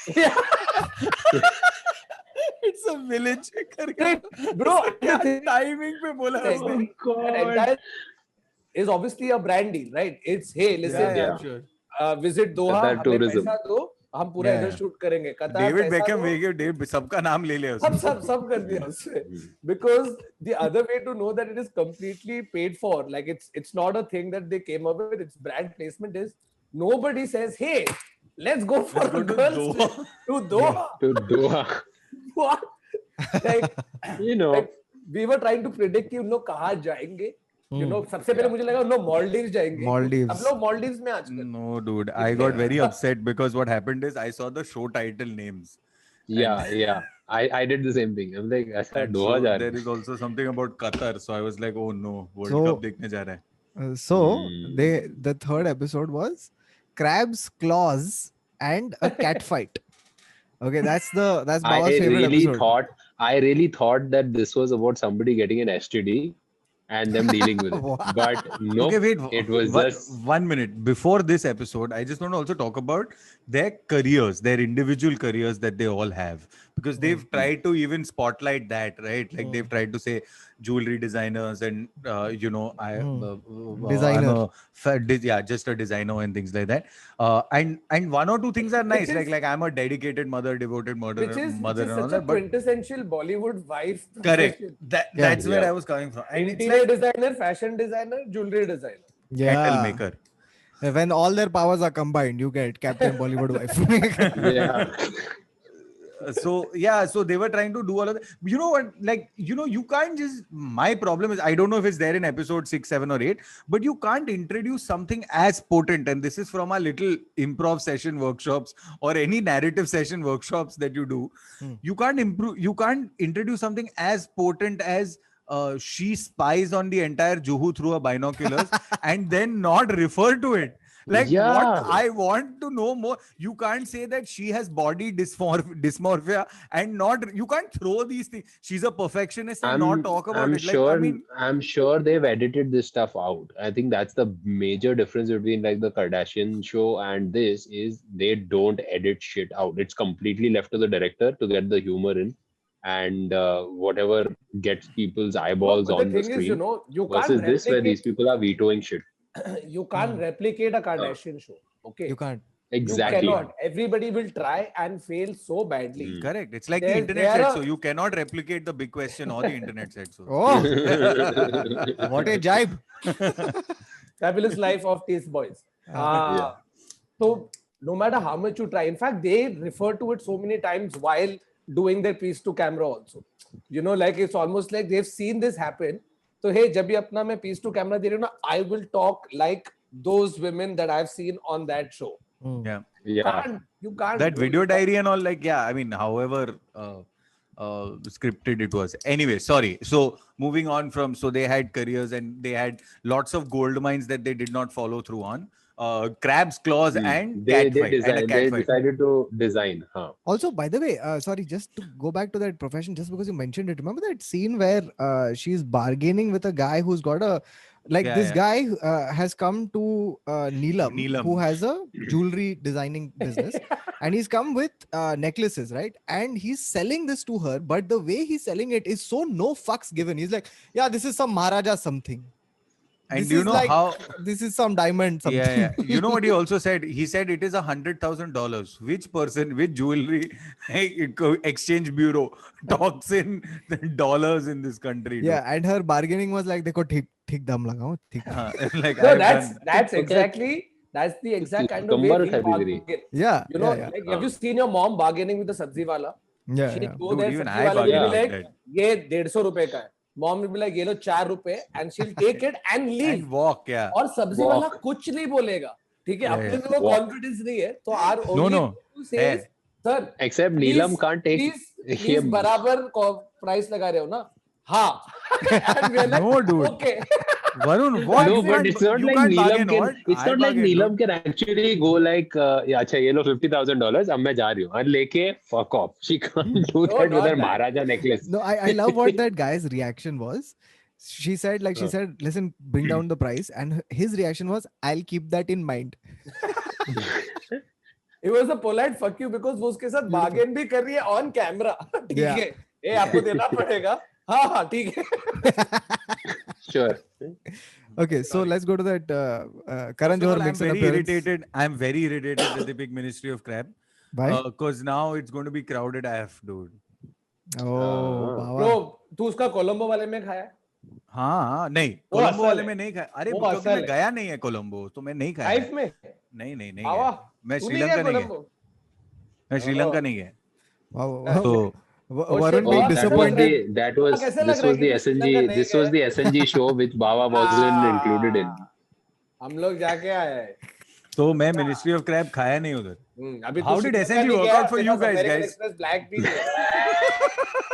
It's some village करके Bro, क्या timing पे बोला That उसने? entire is obviously a brand deal, right? It's hey, listen, Yeah, Yeah. sure. visit Doha, Qatar हमें tourism. पैसा दो, हम पूरा Yeah, इधर yeah. शूट करेंगे. कतार David पैसा Beckham, दो, Dave, सबका नाम ले लिया सब उसने. सब सब कर दिया उसने. Because the other way to know that it is completely paid for, like it's not a thing that they came up with. It's brand placement. Is nobody says, hey, let's go for Let's go a to girls Doha. trip to Doha. To Doha. What? Like, You know. like we were trying to predict कि उन लोग कहाँ जाएंगे. You know, सबसे पहले मुझे लगा उन लोग Maldives जाएंगे. Maldives. अब लोग Maldives में आजकल. No, dude. I got very upset because what happened is I saw the show title names. Yeah. I did the same thing. I'm like, ऐसा And Doha so जा there रहे is also something about Qatar. So I was like, oh no, World So- Cup देखने जा रहा है. So the third episode was crabs, claws, and a cat fight. Okay, that's Baba's favorite episode. I really thought that this was about somebody getting an STD and them dealing with it. What? But no, Okay, wait. it was one, just 1 minute before this episode. I just want to also talk about their careers, their individual careers that they all have, because they've tried to even spotlight that, right? Like they've tried to say jewelry designers and Designer. just a designer and things like that. And one or two things are nice, Which is- like I'm a dedicated mother, devoted mother, Which is mother and all such a that. But quintessential Bollywood wife. correct, profession. that's where Yeah. I was coming from. And it's Interior like designer, fashion designer, jewelry designer. metal Yeah. maker. When all their powers are combined, you get Captain Bollywood wife. yeah. So they were trying to do all of that. You know what, like, you can't just, my problem is, I don't know if it's there in episode 6, 7 or 8, but you can't introduce something as potent, and this is from our little improv session workshops or any narrative session workshops that you do. You can't introduce something as potent as she spies on the entire Juhu through her binoculars and then not refer to it. Like, Yeah. what I want to know more. You can't say that she has body dysmorphia and not. You can't throw these things. She's a perfectionist and not talk about it. Sure, Like, I mean, I'm sure they've edited this stuff out. I think that's the major difference between like the Kardashian show and this is they don't edit shit out. It's completely left to the director to get the humor in, and whatever gets people's eyeballs But on the the thing screen. is, you know, you versus can't this where these replicate. people are vetoing shit. You can't replicate a Kardashian show. Okay. You can't. You Exactly. cannot. Everybody will try and fail so badly. correct. It's like the There- internet there said are- so. You cannot replicate the big question or the internet said so. Oh, what a jibe. Fabulous life of these boys. Yeah. So no matter how much you try, in fact, they refer to it so many times while doing their piece to camera also. You know, like it's almost like they've seen this happen. So hey, जब भी अपना मैं piece to camera दे रही हूँ ना, I will talk like those women that I've seen on that show. Yeah. Yeah. You can't. That do video it. diary and all, like, yeah, I mean, however scripted it was. Anyway, sorry. So moving on from, so they had careers and they had lots of gold mines that they did not follow through on. Crabs, claws, and They cat fight. And a decided, cat they fight. decided to design. Huh. Also, by the way, sorry, just to go back to that profession, just because you mentioned it, remember that scene where she's bargaining with a guy who's got a, like Yeah, this yeah. guy has come to Neelam, who has a jewelry designing business, and he's come with necklaces, right? And he's selling this to her, but the way he's selling it is so no fucks given. He's like, yeah, this is some Maharaja something. And This do you is know like- how? This is some diamond something. Yeah. You know what he also said? He said it is $100,000. Which person, which jewelry exchange bureau talks in dollars in this country? Yeah, and her bargaining was like, देखो ठीक दाम लगाओ, ठीक. Like, No, I've that's done- exactly that's the exact kind of way Kamar we category. bargain. Yeah, You know, yeah, like have you seen your mom bargaining with the sabzi wala? yeah, She'll yeah. go Dude, there, even sabzi I wala will bargain be like like, that. ये 150 रुपए का है. Mom will be like, ये लो 4 रुपए, and she'll take it and leave. And walk, yeah. और सब्जी Walk. वाला कुछ नहीं बोलेगा. ठीक है, Yeah, अपने yeah. में वो Walk. confidence नहीं है. तो our only no. thing to say is, sir, Except please, Neelam can't take. please बराबर प्राइस लगा रहे हो ना? हाँ. And we are like, No, dude. okay. Varun, what? No, You but can't- it's not you like can't Neelam bargain, can. what? It's I not like bargain, Neelam dude. can actually go like, yeah, अच्छा ये लो $50,000. अब मैं जा रही हूँ. और लेके fuck off. She can't do No, that not with her that. Maharaja necklace. No, I love what that guy's reaction was. She said, listen, bring down the price. And his reaction was, I'll keep that in mind. It was a polite fuck you because वो उसके साथ bargain भी कर रही है on camera. ठीक Yeah. है. ए आपको देना पड़ेगा. हाँ ठीक है. Sure. Okay, so let's go to that. Karan First of all, Johar I'm makes an very appearance. irritated. I'm very irritated that they pick Ministry of Crab. Why? Because now it's going to be crowded AF, dude. Oh, Baba. Bro, तू उसका कोलंबो वाले में खाया? हाँ नहीं वो कोलंबो असल वाले है. में नहीं खाया. अरे वो क्योंकि असल मैं है. गया नहीं है कोलंबो तो मैं नहीं खाया. लाइफ में? नहीं नहीं आवा. गया. मैं तू नहीं श्रीलंका गया नहीं गया. कोलंबो? मैं श्रीलंका नहीं गया. Wow, wow. तो Varun Oh, being that was disappointed. That was कैसे लग this रहा है was the कि SNG. श्रीलंका नहीं This was the SNG show which Baba wasn't included in. हम लोग जाके आए हैं. तो मैं मिनिस्ट्री ऑफ क्रैब खाया नहीं उधर. अभी How did SNG work out for you guys, black भी है.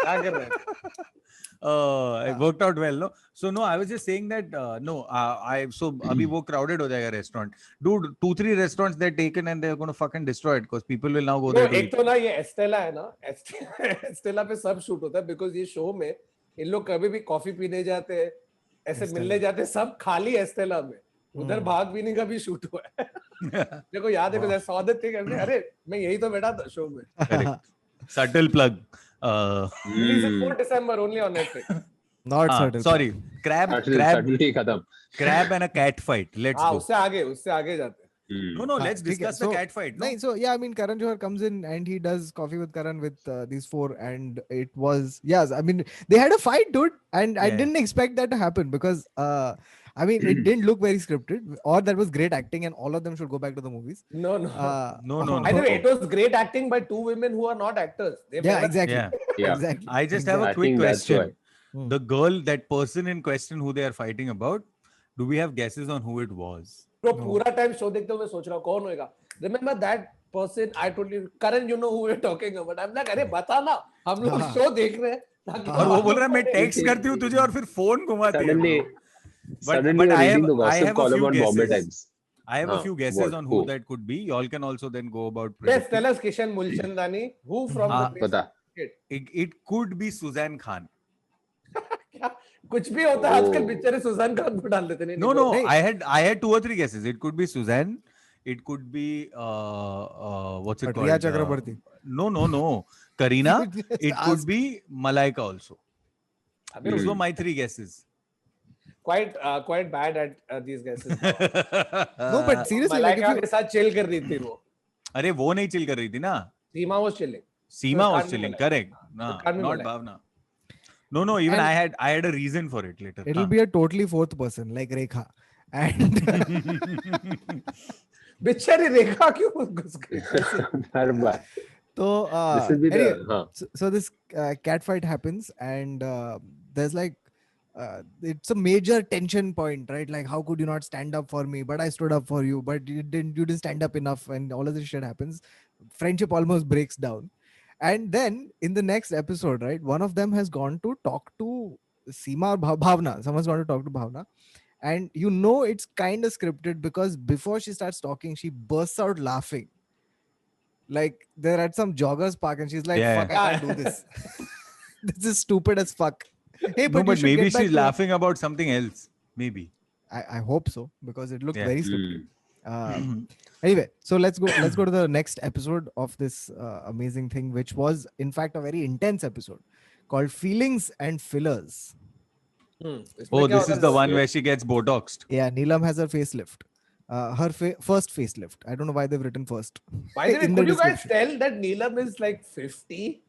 क्या कर रहे हैं? It worked out well, no? So no, I was just saying that so अभी वो crowded हो जाएगा restaurant. Dude, 2-3 restaurants they're taken and they're going to fucking destroy it because people will now go there to एक eat. तो ना ये Estella है ना, एस्टेला पे सब शूट होता है बिकॉज ये शो में इन लोग कभी भी कॉफी पीने जाते हैं, ऐसे मिलने जाते हैं, सब खाली एस्टेला में. उधर भाग बीनी का भी शूट हुआ है. देखो याद है सौ द थिंग. अरे मैं यही तो बैठा था शो में. Correct. Subtle plug. Release it 4 December only on Netflix. Not certain. Sorry. Crab Suddenly खत्म. crab and a cat fight. Let's हाँ go. उससे आगे जाते हैं. No, let's ठीक है, discuss the so- cat fight. No? No, so yeah, I mean, Karan Johar comes in and he does Coffee with Karan with these 4, and it was, yes, I mean, they had a fight, dude, and I Yeah. didn't expect that to happen because, I mean, it didn't look very scripted, or that was great acting, and all of them should go back to the movies. No. No. By the way, it was great acting by two women who are not actors. They've Yeah, never- exactly. Yeah. Yeah. Exactly. I just have a I quick think that's question. why. The girl, that person in question who they are fighting about, do we have guesses on who it was? Bro, पूरा time show देखते हुए मैं सोच रहा हूँ कौन होएगा. Remember that person I told you, Karan, you know who we're talking about. I'm like, अरे बता ना, हम लोग शो देख रहे हैं. ताकि और वो बोल रहा है मैं टेक्स्ट करती हूँ तुझे और फिर फोन घुमाती है. Suddenly, But suddenly I reading the have a gossip column few on Bombay guesses. Times. I have a few guesses what? on who Who? that could be. Y'all can also then go about Yes, predicting. tell us Kishan Mulchandani, who from हाँ, the पता. It could be Suzanne Khan. क्या कुछ भी होता है आजकल Oh. बेचारे सुजान खान को डाल देते. No, I had 2 or 3 guesses. It could be Suzanne. It could be what's it Riya called? Chakrabarti. No. Kareena. Just It ask. could be Malaika also. अबे Those were my 3 guesses. quite bad at these guesses. No, but seriously, like Malaika if के साथ chill कर रही थी वो. अरे वो नहीं चिल कर रही थी ना. सीमा was chilling. Seema So it was can't be chilling. Malaika. Correct. No, It can't be not Malaika. Bhavna. No. Even And- I had a reason for it later. it'll be a totally fourth person, like Rekha. And बेचारी रेखा क्यों घुस गई? हर बार. so, This will be the anyway, हाँ. so this cat fight happens, and there's like it's a major tension point, right? Like, how could you not stand up for me? But I stood up for you, but you didn't stand up enough, and all of this shit happens. Friendship almost breaks down, and then in the next episode, right, one of them has gone to talk to Seema or Bhavna. Someone's gone to talk to Bhavna, and you know it's kind of scripted because before she starts talking, she bursts out laughing. Like they're at some joggers park, and she's like, Yeah. "Fuck, I can't do this. This is stupid as fuck." Hey, No, you but should maybe get back she's to- laughing about something else. Maybe. I hope so because it looked Yeah. very scripted. Mm. Anyway, so let's go to the next episode of this amazing thing, which was in fact a very intense episode called Feelings and Fillers. Oh, this is the one where she gets Botoxed. Yeah, Neelam has her facelift. Her first facelift. I don't know why they've written first. By the way, in the could you guys description. tell that Neelam is like 50?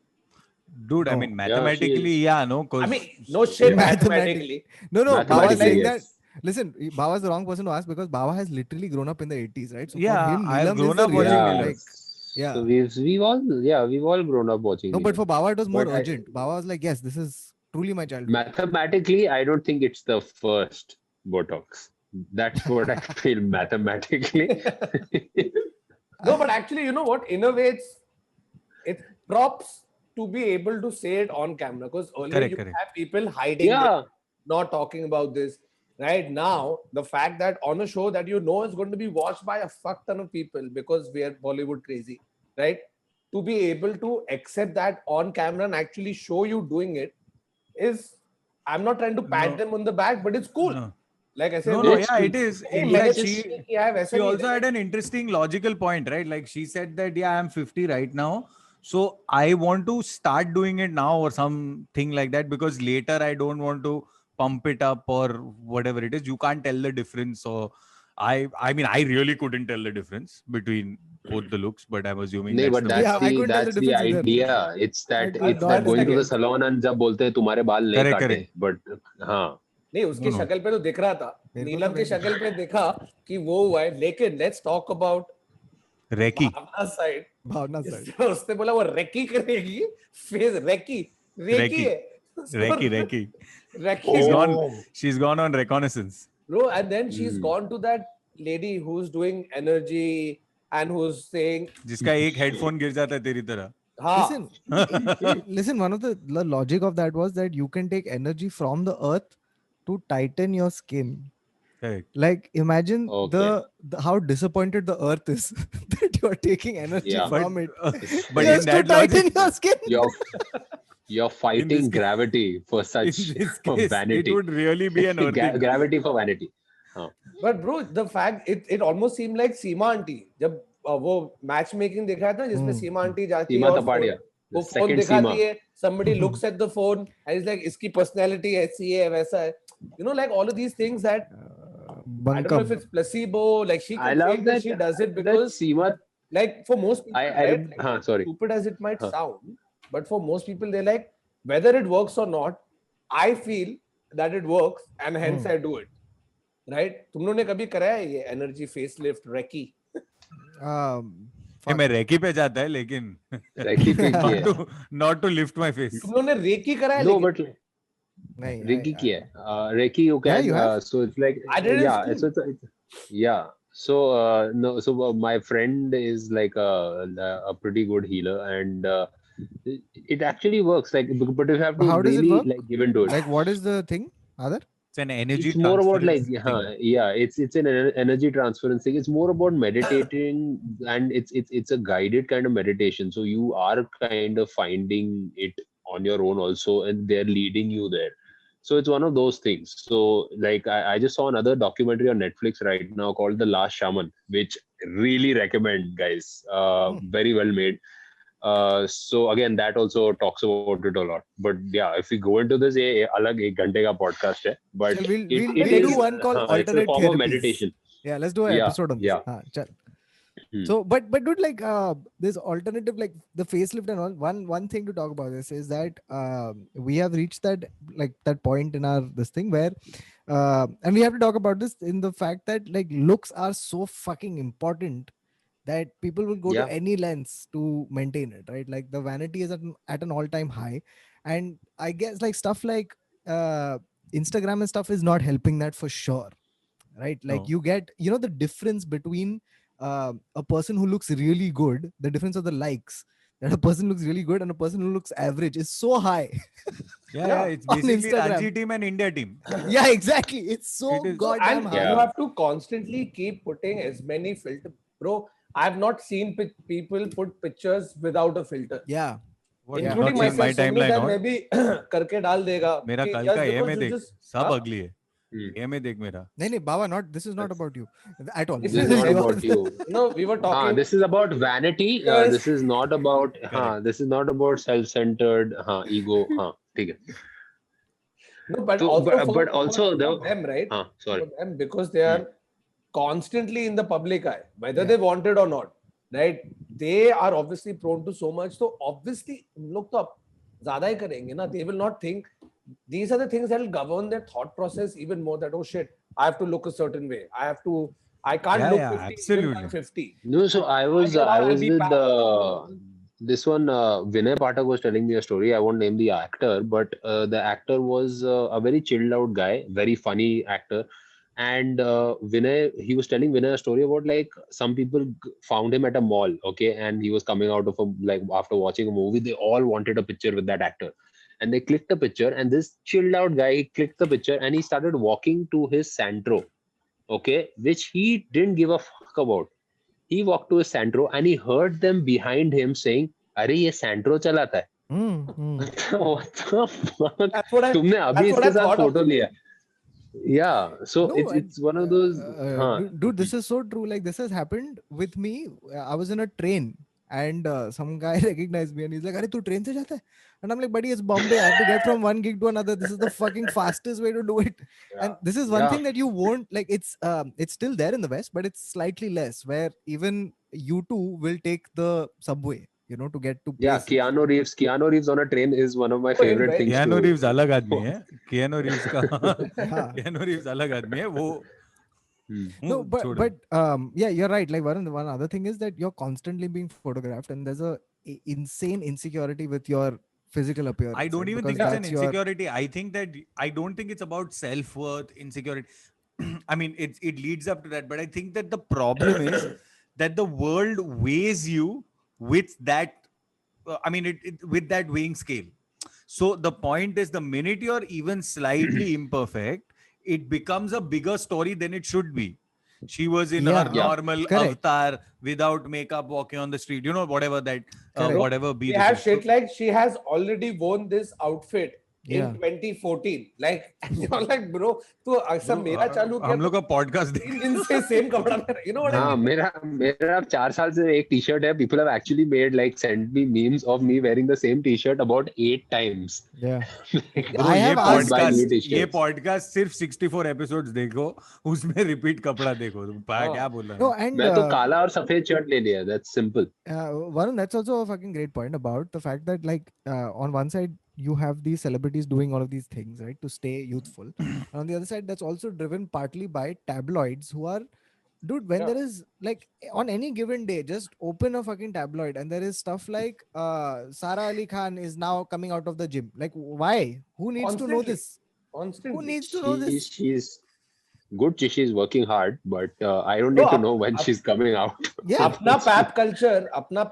Dude, I No. mean, mathematically, yeah, no. Cause I mean, no shit Mathematically. mathematically. No, Baba is Mathematically, saying yes. that. Listen, Baba is the wrong person to ask because Baba has literally grown up in the 80s, right? So Yeah, for him, I've Neelam grown is the up watching real, Neelam. like, yeah. So we've all grown up watching. No, but Neelam. for Baba, it was more But I- urgent. Baba was like, yes, this is truly my childhood. Mathematically, I don't think it's the first Botox. That's what I feel mathematically. No, but actually, you know what? In a way, it's props to be able to say it on camera because earlier Correct, you correct. have people hiding, Yeah. it, not talking about this. Right now, the fact that on a show that you know is going to be watched by a fuck ton of people because we are Bollywood crazy, right? To be able to accept that on camera and actually show you doing it is, I'm not trying to pat No. them on the back, but it's cool. No. Like I said, No, it's yeah, true. it is. "Hey, In मैंने fact, just she किया है, वैसे नहीं also है." had an interesting logical point, right? Like she said that, yeah, I'm 50 right now. So I want to start doing it now or something like that, because later I don't want to pump it up or whatever it is. You can't tell the difference. So I mean, I really couldn't tell the difference between both the looks, but I'm assuming नहीं, that's but the Yeah, I couldn't tell the that's the difference either. idea. It's I that could not going to the second. salon and जब बोलते हैं तुम्हारे बाल नहीं Correct, काटे, correct. but हाँ, नहीं, उसकी No, no. शक्ल पे तो दिख रहा था, मेरे को नीलम तो की नहीं शक्ल पे देखा कि वो हुआ है, लेकिन let's talk about Reiki. Bhavna side. Bhavna side. उसने बोला वो रेकी करेगी, फेस रेकी रेकी Reiki. है. Reiki. Reiki. She's gone on reconnaissance. Bro, and then she's Hmm. gone to that lady who's doing energy and who's saying, जिसका एक headphone गिर जाता है तेरी तरह. हाँ, Listen, one of the logic of that was that you can take energy from the earth to tighten your skin. Correct. Like imagine Okay. the how disappointed the earth is that you are taking energy Yeah. from it But just in to that tighten logic, your skin. You're fighting case- gravity for in such this case, vanity. it would really be an earthing. Gravity for vanity. but bro, the fact it almost seemed like Seema aunty जब वो match making दिखाया था जिसमें Hmm. सीमा aunty जाती है सीमा और तपाड़िया. वो The phone second दिखाती सीमा. है, somebody looks at the phone and is like इसकी पर्सनालिटी ऐसी है वैसा है, you know, like all of these things that I don't know if it's placebo, like she I can love fake that that. she does it That because Seema. like for most people, I right, like, sorry. stupid as it might Huh. sound, but for most people they're like, whether it works or not, I feel that it works and hence I do it, right? तुम लोगों ने कभी कराया है ये energy facelift recce? मैं recce पे जाता है लेकिन Reiki पे किया है. not to lift my face. तुम लोगों ने रेकी कराया है No, लेकिन? but nahi, Reiki किया है. Reiki you Yeah, can. you have? So it's like I did it in yeah. school. So yeah. So no. So my friend is like a pretty good healer, and it actually works. Like, but you have to How does it really work? like give into it. like what is the thing, Adar? It's an energy It's more about like transference thing. yeah, it's an energy transference thing. It's more about meditating, and it's a guided kind of meditation. So you are kind of finding it on your own also, and they're leading you there. So it's one of those things. So like I just saw another documentary on Netflix right now called The Last Shaman, which really recommend, guys. Very well made. So again, that also talks about it a lot. But yeah, if we go into this, ये अलग एक घंटे का podcast है. But So we'll it do is one called it's a alternate form of therapies. meditation. Yeah, let's do an Yeah, episode on this. yeah. Chal. Hmm. So but dude, like this alternative, like the facelift and all, one thing to talk about this is that we have reached that like that point in our this thing where and we have to talk about this in the fact that like looks are so fucking important that people will go Yeah. to any lengths to maintain it, right? Like the vanity is at an all-time high, and I guess like stuff like Instagram and stuff is not helping that for sure, right? Like No. you get, you know, the difference between a person who looks really good, the difference of the likes that a person looks really good and a person who looks average is so high. Yeah, it's on basically Instagram. Ranji team and India team. Yeah, exactly. It's so It is- goddamn And high. Yeah. you have to constantly keep putting as many filters. Bro, I've not seen people put pictures without a filter. Yeah. What, you've Including not seen myself, my so many timeline times on? maybe करके डाल देगा. मेरा कि कल just का ये because में you देख, just- सब हाँ? अगली है. ये में देख मेरा. No, Baba, not this is not about you at all. This This is is not yours. about you. No, we were talking. This is about vanity. Yes. This is not about this is not about self-centered ego. ठीक है. No, but So, also but for also them, right? sorry. For them, because they are constantly in the public eye, whether they want it or not, right? They are obviously prone to so much. So obviously, look up, ज़्यादा ही करेंगे ना. They will not think. These are the things that will govern their thought process even more. That, oh shit, I have to look a certain way. I can't Yeah, look yeah, 50 even absolutely. when I'm 50. No, so I was I'll be with back. this one. Vinay Pathak was telling me a story. I won't name the actor, but the actor was a very chilled out guy, very funny actor. And Vinay, he was telling Vinay a story about like some people found him at a mall, okay, and he was coming out of a like after watching a movie, they all wanted a picture with that actor. And they clicked the picture, and this chilled out guy, he clicked the picture and he started walking to his Santro, okay, which he didn't give a fuck about. He walked to his Santro and he heard them behind him saying, "अरे ये Santro चलाता है." What the fuck? That's what I. तुमने अभी that's what इसके I साथ thought photo of. लिया. Yeah, so No, it's one of those. dude, this is so true. Like this has happened with me. I was in a train and some guy recognized me and he's like, "Arey, tu train se jata hai?" And I'm like, "Buddy, it's Bombay. I have to get from one gig to another. This is the fucking fastest way to do it." And this is one thing that you won't like. It's still there in the West, but it's slightly less. Where even you two will take the subway, you know, to get to Yeah, places. Keanu Reeves on a train is one of my Oh, in favorite West- things. Keanu to- Reeves अलग आदमी है. Keanu Reeves का हाँ. Keanu Reeves अलग आदमी है वो. No, but छोड़. yeah, you're right. Like one other thing is that you're constantly being photographed, and there's a insane insecurity with your physical appearance. I don't right? even Because think it's an that's your- insecurity. I think that I don't think it's about self-worth, insecurity. I mean, it leads up to that, but I think that the problem is that the world weighs you with that. I mean, with that weighing scale. So the point is, the minute you're even slightly imperfect, it becomes a bigger story than it should be. She was in Yeah. her Yeah. normal Correct. avatar without makeup, walking on the street. You know, whatever that, Correct. whatever be. She the has case. shit like she has already worn this outfit Yeah. in 2014. Like, and you're like, bro, तू अक्सर मेरा चालू किया हम लोग का podcast 3 दिन से सेम कपड़ा में you know what I हाँ, mean? मेरा 4 साल से एक टी-शर्ट है. People have actually made like sent me memes of me wearing the same t-shirt about 8 times. Yeah. Bro, I ये have asked- buy new podcast t-shirts. सिर्फ 64 episodes देखो, उसमें रिपीट कपड़ा देखो. तुम क्या बोल रहा No, है? and मैं तो काला और सफेद शर्ट ले लिया. That's simple. Varun, that's also a fucking great point about the fact that, like, on one side you have these celebrities doing all of these things, right, to stay youthful. And on the other side, that's also driven partly by tabloids who are, dude, when Yeah. there is like on any given day, just open a fucking tabloid and there is stuff like Sara Ali Khan is now coming out of the gym. Like, why? Who needs to know Constantly. this? Constantly. Who needs to know this? She's good. She's working hard, but I don't No, need to know when she's coming out. Yeah, अपना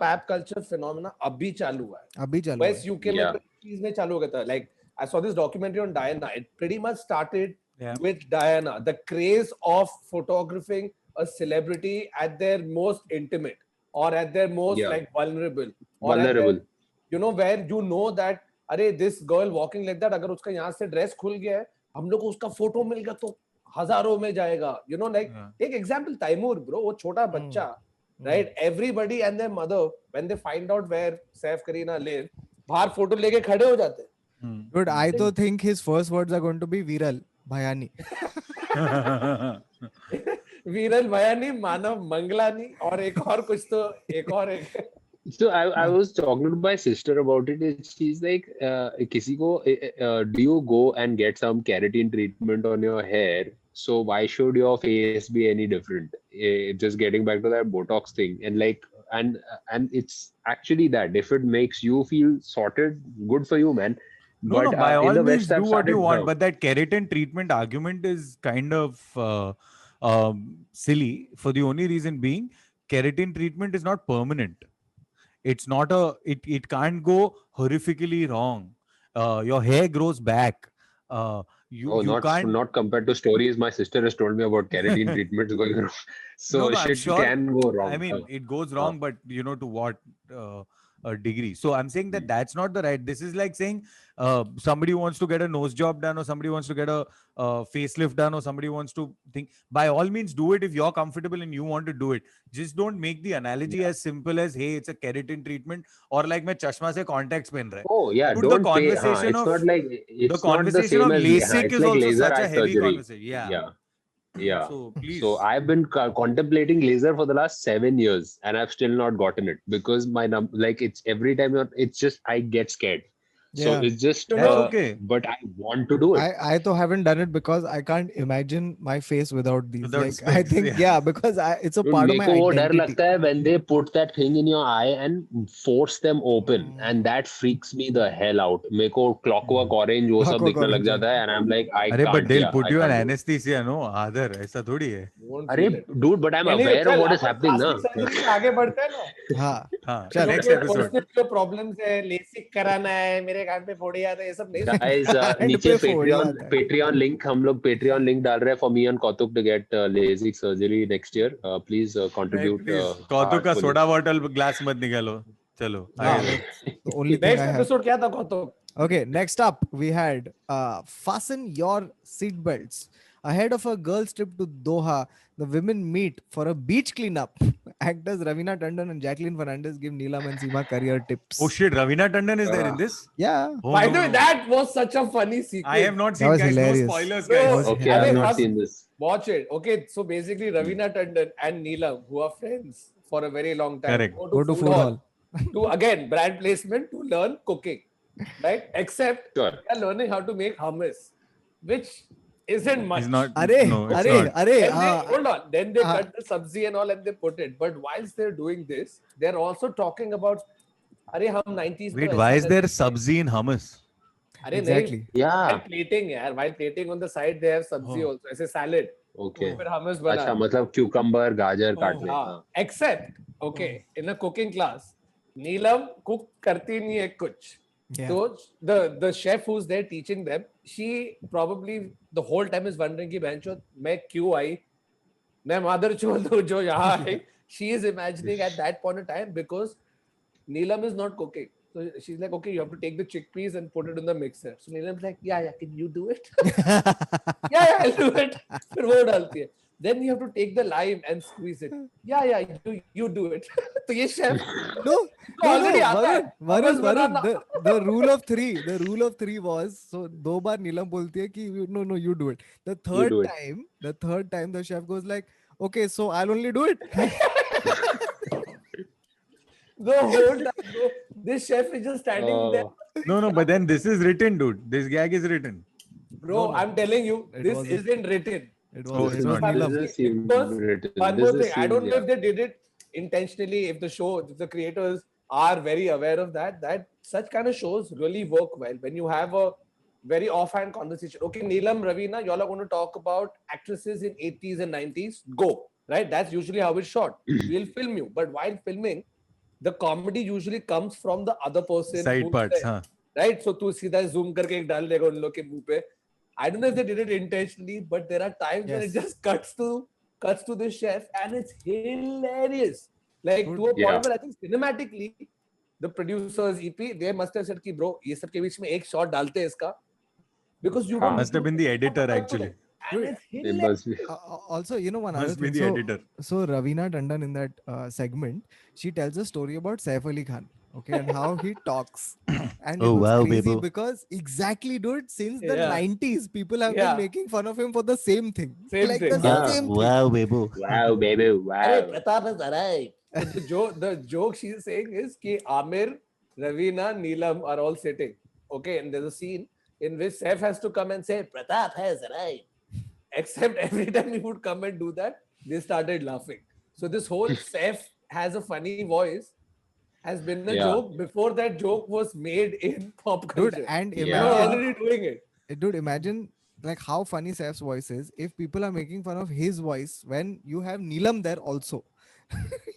pipe culture phenomena अभी चालू हुआ है. अभी चालू waste है. UK में Yeah. तो चीज में चालू हो गया था. Like I saw this documentary on Diana. It pretty much started Yeah. with Diana. The craze of photographing a celebrity at their most intimate or at their most Yeah. like vulnerable. Or Vulnerable. At their, you know, where you know that अरे this girl walking like that, अगर उसका यहाँ से dress खुल गया है, हम लोग को उसका फोटो मिल गया तो हजारों में जाएगा. You know, like Yeah. take example Taimur, bro. वो छोटा बच्चा, right? Everybody and their mother, when they find out where Saif Kareena live, बाहर फोटो लेके खड़े हो जाते हैं. Dude, I तो think his first words are going to be Viral Bhayani. वीरल भयानी, मानव मंगलानी और एक और कुछ तो एक और एक. So I was talking to my sister about it. She's like, किसी को do you go and get some keratin treatment on your hair? So why should your face be any different? Just getting back to that Botox thing, and like, and it's actually that if it makes you feel sorted, good for you, man. No, But by in all the means, West, do I've what you started want. now. But that keratin treatment argument is kind of silly for the only reason being keratin treatment is not permanent. It's not it can't go horrifically wrong. Your hair grows back. You can't. Not compared to stories my sister has told me about keratin treatments going wrong. So No, I'm shit sure- can go wrong. I mean, it goes wrong, but you know, to what degree? So I'm saying that that's not the right. This is like saying somebody wants to get a nose job done, or somebody wants to get a facelift done, or somebody wants to think. By all means, do it if you're comfortable and you want to do it. Just don't make the analogy as simple as, hey, it's a keratin treatment, or like मैं चश्मा से contacts पहन रहा है. Oh yeah, Dude, the don't pay. conversation It's of- not like it's the not the conversation same of as LASIK it's is like also laser such a eye heavy surgery. conversation. Yeah. So please. So I've been contemplating laser for the last 7 years, and I've still not gotten it because my like it's every time it's just I get scared. So Yeah. it's just That's okay. But I want to do it. I तो haven't done it because I can't imagine my face without these. Without Like, I specs, think yeah. because it's a Dude, part of मेरे my को वो डर identity. लगता है when they put that thing in your eye and force them open, and that freaks me the hell out. मेरे को clockwork orange वो सब Clockwork दिखने लग orange, जाता है, and I'm like I अरे can't. but they'll yeah, put I you on can't do it. anesthesia, no? Other ऐसा थोड़ी है. You won't अरे feel it. dude, but I'm नहीं, aware चल, of what is upon happening ना. plastic surgery में आगे बढ़ते हैं ना. हाँ. हाँ. चल, Next जो episode. personal जो problems है, LASIK कराना है, मेरे कान पे फोड़ी आता है, ये सब नहीं. Guys, Hand नीचे पे फोड़ जाता है. Patreon link हम लोग Patreon link डाल रहे हैं for me and Kautuk to get LASIK surgery next year. Please contribute. Please, कौतुक का heartfully. सोडा बॉटल ग्लास मत निकालो. चलो. हाँ, आगे. the only thing Next I have. episode क्या था कौतुक? Okay, next up we had fasten your seatbelts. Ahead of a girls' trip to Doha, the women meet for a beach cleanup actors Ravina Tandon and Jacqueline Fernandez give Neelam and Seema career tips. Oh shit, Ravina Tandon is there in this? Yeah. Oh, By no, the way, no. that was such a funny sequence. I have not That seen, was guys. hilarious. No spoilers, Bro, guys. Okay, I have Arey, not hus- seen this. Watch it. Okay, so basically, Ravina Tandon and Neelam, who are friends for a very long time, Correct. Go to food hall. to again brand placement to learn cooking, right? Except Sure. they are learning how to make hummus, which isn't much. He's not. Arey, No, it's arey, not. arey. Then they, hold on. Then they uh, cut the sabzi and all and they put it. But whilst they're doing this, they're also talking about, अरे हम 90s में Wait, ऐसा why is करते there थे." sabzi in hummus? अरे नहीं, Exactly. Yeah. while plating यार, while plating on the side they have sabzi Oh. also, ऐसे salad. Okay. फिर hummus बना. अच्छा मतलब cucumber, गाजर Oh, काटने. हाँ, हाँ. except okay, in a cooking class, Neelam cook करती नहीं है कुछ. Yeah. So the chef who's there teaching them, she probably the whole time is wondering कि बहनचोद मैं क्यों आई, मैं मादर चोद हूँ जो यहाँ आई. She is imagining at that point of time because Neelam is not cooking. So she's like, okay, you have to take the chickpeas and put it in the mixer. So Neelam's like, yeah, can you do it? yeah, I'll do it. फिर वो डालती है. Then you have to take the lime and squeeze it. Yeah, you do it. तो ये chef No, already आता है. Varun, hummus banana. the rule of three was, so दो बार नीलम बोलती है कि no, you do it. The third time the chef goes like, okay, so I'll only do it. The whole time, bro, this chef is just standing there. No, but then this is written, dude. This gag is written. Bro, I'm telling you, It this wasn't. isn't written. It Oh, was it's it was not. Neelam. This is seen Because written. one This more is thing, I seen, don't know yeah. if they did it intentionally, if the creators are very aware of that such kind of shows really work well when you have a very offhand conversation. Okay, Neelam, Ravina, y'all are going to talk about actresses in 80s and 90s. Go, right? That's usually how it's shot. We'll film you. But while filming, the comedy usually comes from the other person. Side who's parts, there, huh? right? So तू सीधा zoom करके एक डाल देगा उन लोग के मुंह पे. I don't know if they did it intentionally, but there are times when it Yes. just cuts to the chef and it's hilarious. Like Good. to a point Yeah. where I think cinematically, the producers, EP, they must have said कि bro, ये सब के बीच में एक shot डालते हैं इसका, because you don't Must have been the editor, actually. And it's It hilarious. must be. Also, you know one other Must be thing. the editor. So Ravina Tandon in that segment, she tells a story about Saif Ali Khan, okay, and how he talks. And Oh, it was wow, crazy babu. because exactly, dude, since the Yeah. 90s, people have Yeah. been making fun of him for the same thing. Same like thing. the Yeah. same thing. Wow, babu. Wow, baby. Wow. Hey, Pratap is alright. The joke she's saying is कि Amir, Ravina, Neelam are all sitting. Okay, and there's a scene in which Saif has to come and say, Pratap has arrived. Except every time he would come and do that, they started laughing. So this whole Saif has a funny voice has been a Yeah. joke before that joke was made in pop culture. Dude, and Yeah. They were imagine, already doing it. dude, imagine like how funny Saif's voice is if people are making fun of his voice when you have Neelam there also.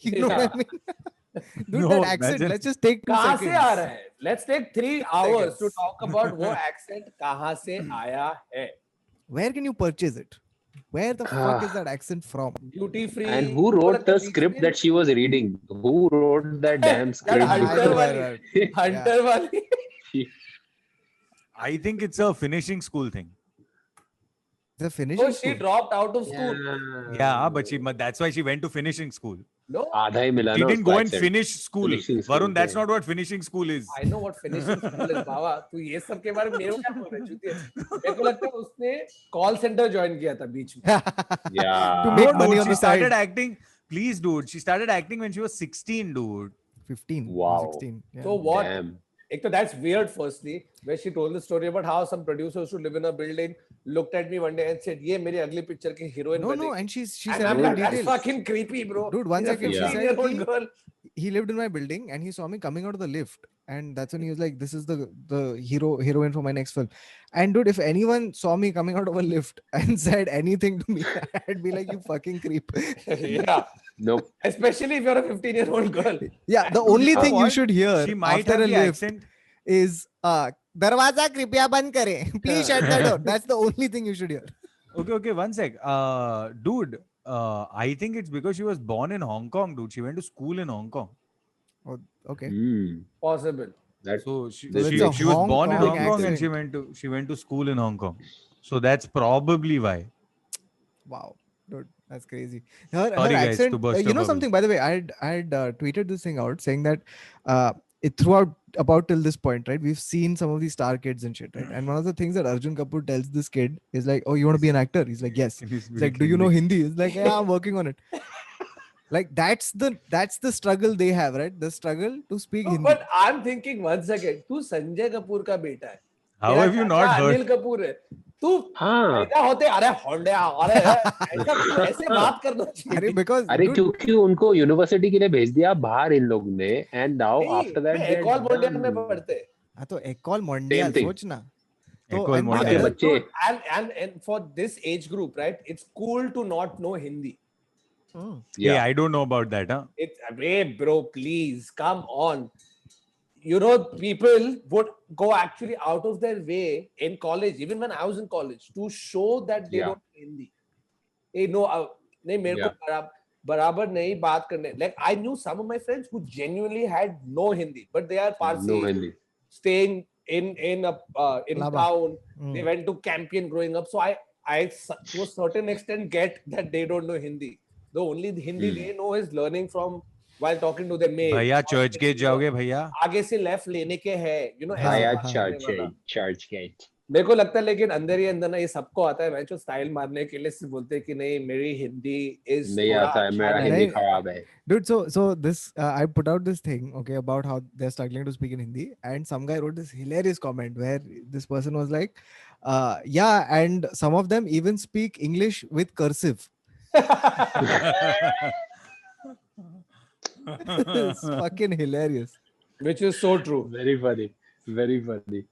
You know what I mean? Dude, No, that accent, imagine- let's just take 2 कहाँ seconds. से आ रहा है? Let's take 3 hours to seconds. talk about वो accent कहाँ से आया है. Where can you purchase it? Where the fuck is that accent from? Duty free. And who wrote the script that she was reading? Who wrote that damn script? Hunter I know wali. where- Hunter wali. I think it's a finishing school thing. The finishing Oh, she school. dropped out of school. Yeah, but that's why she went to finishing school. No, आधा ही मिला She ना didn't उसको go and accent. finish school. Finishing school, Varun, that's yeah. not what finishing school is. I know what finishing school is, बाबा. तू ये सब के बारे में मेरे को क्या बोल रहा है? चूतिया. मेरे को लगता है उसने call center join किया था बीच में. Yeah. To make No, money dude, on she the started side. acting. Please, dude. She started acting when she was 16, dude. 15. Wow. 16. Yeah. So what? Damn. एक तो that's weird. Firstly, where she told the story about how some producers who live in a building looked at me one day and said, "ये मेरी अगली picture की heroine No, बनेगी." and she And said I'm it in like, that's detail. fucking creepy, bro. Dude, one She's a second, she 15-year-old said girl. He lived in my building and he saw me coming out of the lift. And that's when he was like, this is the heroine for my next film. And dude, if anyone saw me coming out of a lift and said anything to me, I'd be like, you fucking creep. Yeah, Nope. especially if you're a 15-year-old girl. Yeah, the only know thing you what? should hear She might after have a the lift accent. is Darwaza kripiya band kare. Please shut the door. That's the only thing you should hear. Okay, one sec. Dude, I think it's because she was born in Hong Kong, dude. She went to school in Hong Kong. Oh, okay. Hmm. Possible. That So she So it's she, a she was Hong born in Kong Hong Kong and accent. she went to school in Hong Kong. So that's probably why. Wow. Dude, that's crazy. Her Sorry, guys, accent. to burst You your know bubble. something? By the way, I had tweeted this thing out saying that it throughout about till this point, right? We've seen some of these star kids and shit, right? And one of the things that Arjun Kapoor tells this kid is like, "Oh, you want to be an actor?" He's like, "Yes." Can you He's speak like, "Do you know Hindi? Hindi?" He's like, "Yeah, I'm working on it." Like that's the struggle they have, right? The struggle to speak No, Hindi. but I'm thinking once again, तू संजय कपूर का बेटा है, How तेरा have you चाचा not heard? Anil Kapoor है, तू हाँ पैदा होते अरे होंडया अरे ऐसा ऐसे बात करना अरे चाहिए। because अरे dude, क्योंकि उनको यूनिवर्सिटी के लिए भेज दिया बाहर इन लोग ने एंड नाउ नहीं आफ्टर दैट मैं दे आर एकोल मोंडियल में डन पढ़ते हैं। हाँ तो एकोल सेम मोंडियल थिंग सोचना तो Ecole and the वहां के Mondial. other बच्चे Dude, and for this age group, right? It's cool to not know Hindi. Hey, या I don't know about that, huh? It's hey, bro, please come on. You know, people would go actually out of their way in college, even when I was in college, to show that they Yeah. don't know Hindi. Hey, no, नहीं मेरे को बराबर नहीं बात करने. Like I knew some of my friends who genuinely had no Hindi, but they are Parsi, no Hindi staying in Laba. town. Mm. They went to Campion growing up, so I to a certain extent get that they don't know Hindi. The only Hindi they know is learning from while talking to their mates. भैया or church gate जाओगे भैया? आगे से left लेने के है, you know, हाँ, ऐसे आया बात हाँ. करने वाला. चर्च गेट मेरे को लगता है लेकिन अंदर ही अंदर ना ये सबको आता है, मैं जो स्टाइल मारने के लिए सिर्फ बोलते हैं कि नहीं मेरी हिंदी इज नहीं थोड़ा आता है अच्छा मेरा नहीं हिंदी नहीं. खराब है Dude, so this I put out this thing, okay, about how they're struggling to speak in Hindi, and some guy wrote this hilarious comment where this person was like, yeah, and some of them even speak English with cursive. It's fucking hilarious. which is so true. very funny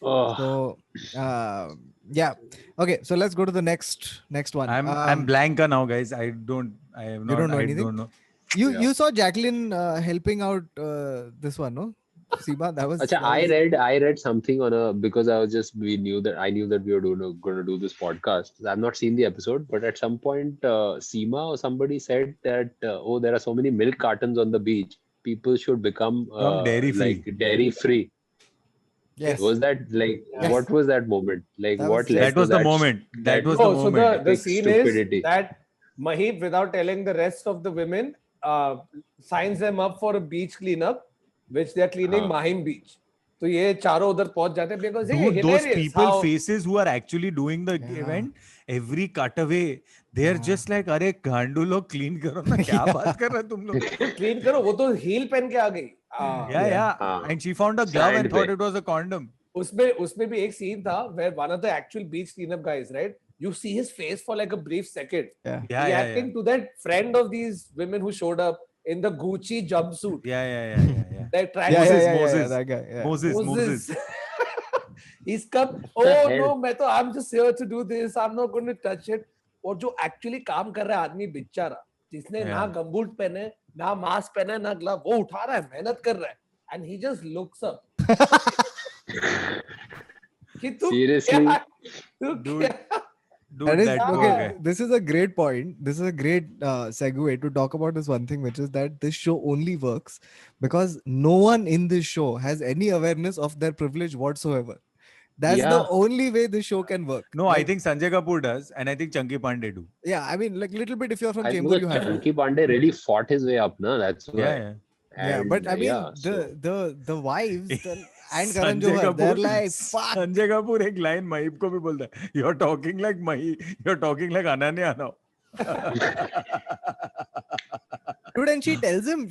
oh So yeah, okay, so let's go to the next one. I'm blank now, guys. I have You not. don't know I anything? don't know. Yeah. You saw Jacqueline helping out this one, no? Seema, that was. Acha, that was- I read something on a because I knew that we were going to do this podcast. I've not seen the episode, but at some point, Seema or somebody said that oh, there are so many milk cartons on the beach. People should become dairy free. like dairy free. Yes. Was that like Yes. what was that moment? Like That what was- led That to was the moment. That was No, the so moment. the Big scene stupidity. is that Mahib, without telling the rest of the women, signs them up for a beach cleanup, which they are cleaning हाँ. Mahim Beach. तो ये चारों उधर पहुंच जाते हैं because ये Dude, those hilarious people how- faces who are actually doing the Yeah. event, every cutaway, they're Yeah. just like, अरे गांडू लोग clean करो ना, क्या बात कर रहे हो तुम लोग? clean करो, वो तो heel पहन के आ गई. Yeah. हाँ. And she found a glove and Sand thought पे. it was a condom. उसमें भी एक scene था where one of the actual beach cleanup guys, right? You see his face for like a brief second, Yeah. Yeah. reacting to that friend of these women who showed up in the Gucci jumpsuit. Yeah. That track Yeah, Moses, yeah, Moses. that guy. Yeah. Moses. He's come. the Oh hell? no, मैं तो I'm just here to do this. I'm not going to touch it. और जो actually काम कर रहा है आदमी बेचारा, जिसने ना Yeah. गमबूट पहने, ना मास्क पहने, ना ग्लव, वो उठा रहा है, मेहनत कर रहा है, and he just looks up. कि तू Seriously? क्या- तू Dude. क्या- Dude, That is that okay. poor guy. This is a great point. This is a great segue to talk about this one thing, which is that this show only works because no one in this show has any awareness of their privilege whatsoever. That's the Yeah. only way this show can work. No, I Like, think Sanjay Kapoor does, and I think Chunky Pandey do. yeah, I mean, like little bit if you're from I think Chembur, you have to. Chunky Pandey really fought his way up, no? That's why. Yeah. Yeah, And, but I mean, yeah, the wives and Karan Sanjay Johar, they're Kapoor- like, fuck. Sanjay Kapoor एक line Mahib को भी बोलता है. You're talking like Mahi. You're talking like Ananya now. Dude, and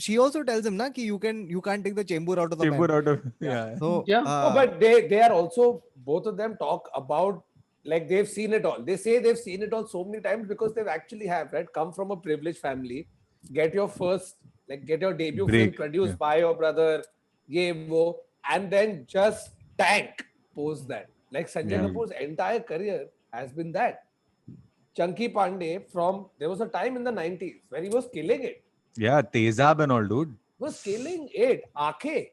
she also tells him, na, ki you can't take the Chembur out of the Chembur pan. out of yeah. So, Yeah. No, but they are also, both of them talk about like they've seen it all. They say they've seen it all so many times because they've actually have, right? Come from a privileged family, get your debut film Break, produced yeah. by your brother, ye wo, and then just tank post that. Like Sanjay Yeah. Kapoor's entire career has been that. Chunky Pandey there was a time in the 90s where he was killing it. Yeah, Tezab and all, dude. He was killing it. Aankheं.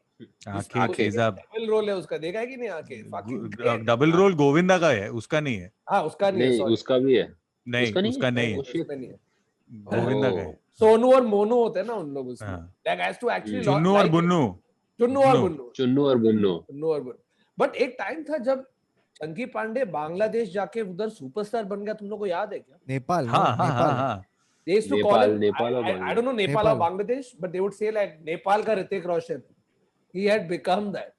आंखें तेजाब. Double role है उसका, देखा है कि नहीं आंखें? Fucking great. Double role Govinda का है, उसका नहीं है. हाँ उसका नहीं है, नहीं sorry. उसका भी है नहीं, उसका नहीं उसका है? नहीं है. Oh, shit. उसमें नहीं है. गोविंदा का है. Oh. सोनू और मोनू होते हैं ना उन लोग उसमें. हाँ. Like has to actually Chunnu और like it. बुन्नू. चुन्नू और No. बुन्नू. चुन्नू और बुन्नू चुन्नू और बुन्नू. But एक टाइम था जब चंकी पांडे बांग्लादेश जाके उधर सुपरस्टार बन गया, तुम लोग को याद है क्या? Nepal, हाँ no? हाँ हाँ Nepal. हाँ They used to call him, Nepal or I Bangladesh? don't know Nepal or Nepal. Bangladesh, but they would say like Nepal ka Hrithik Roshan. He had become that.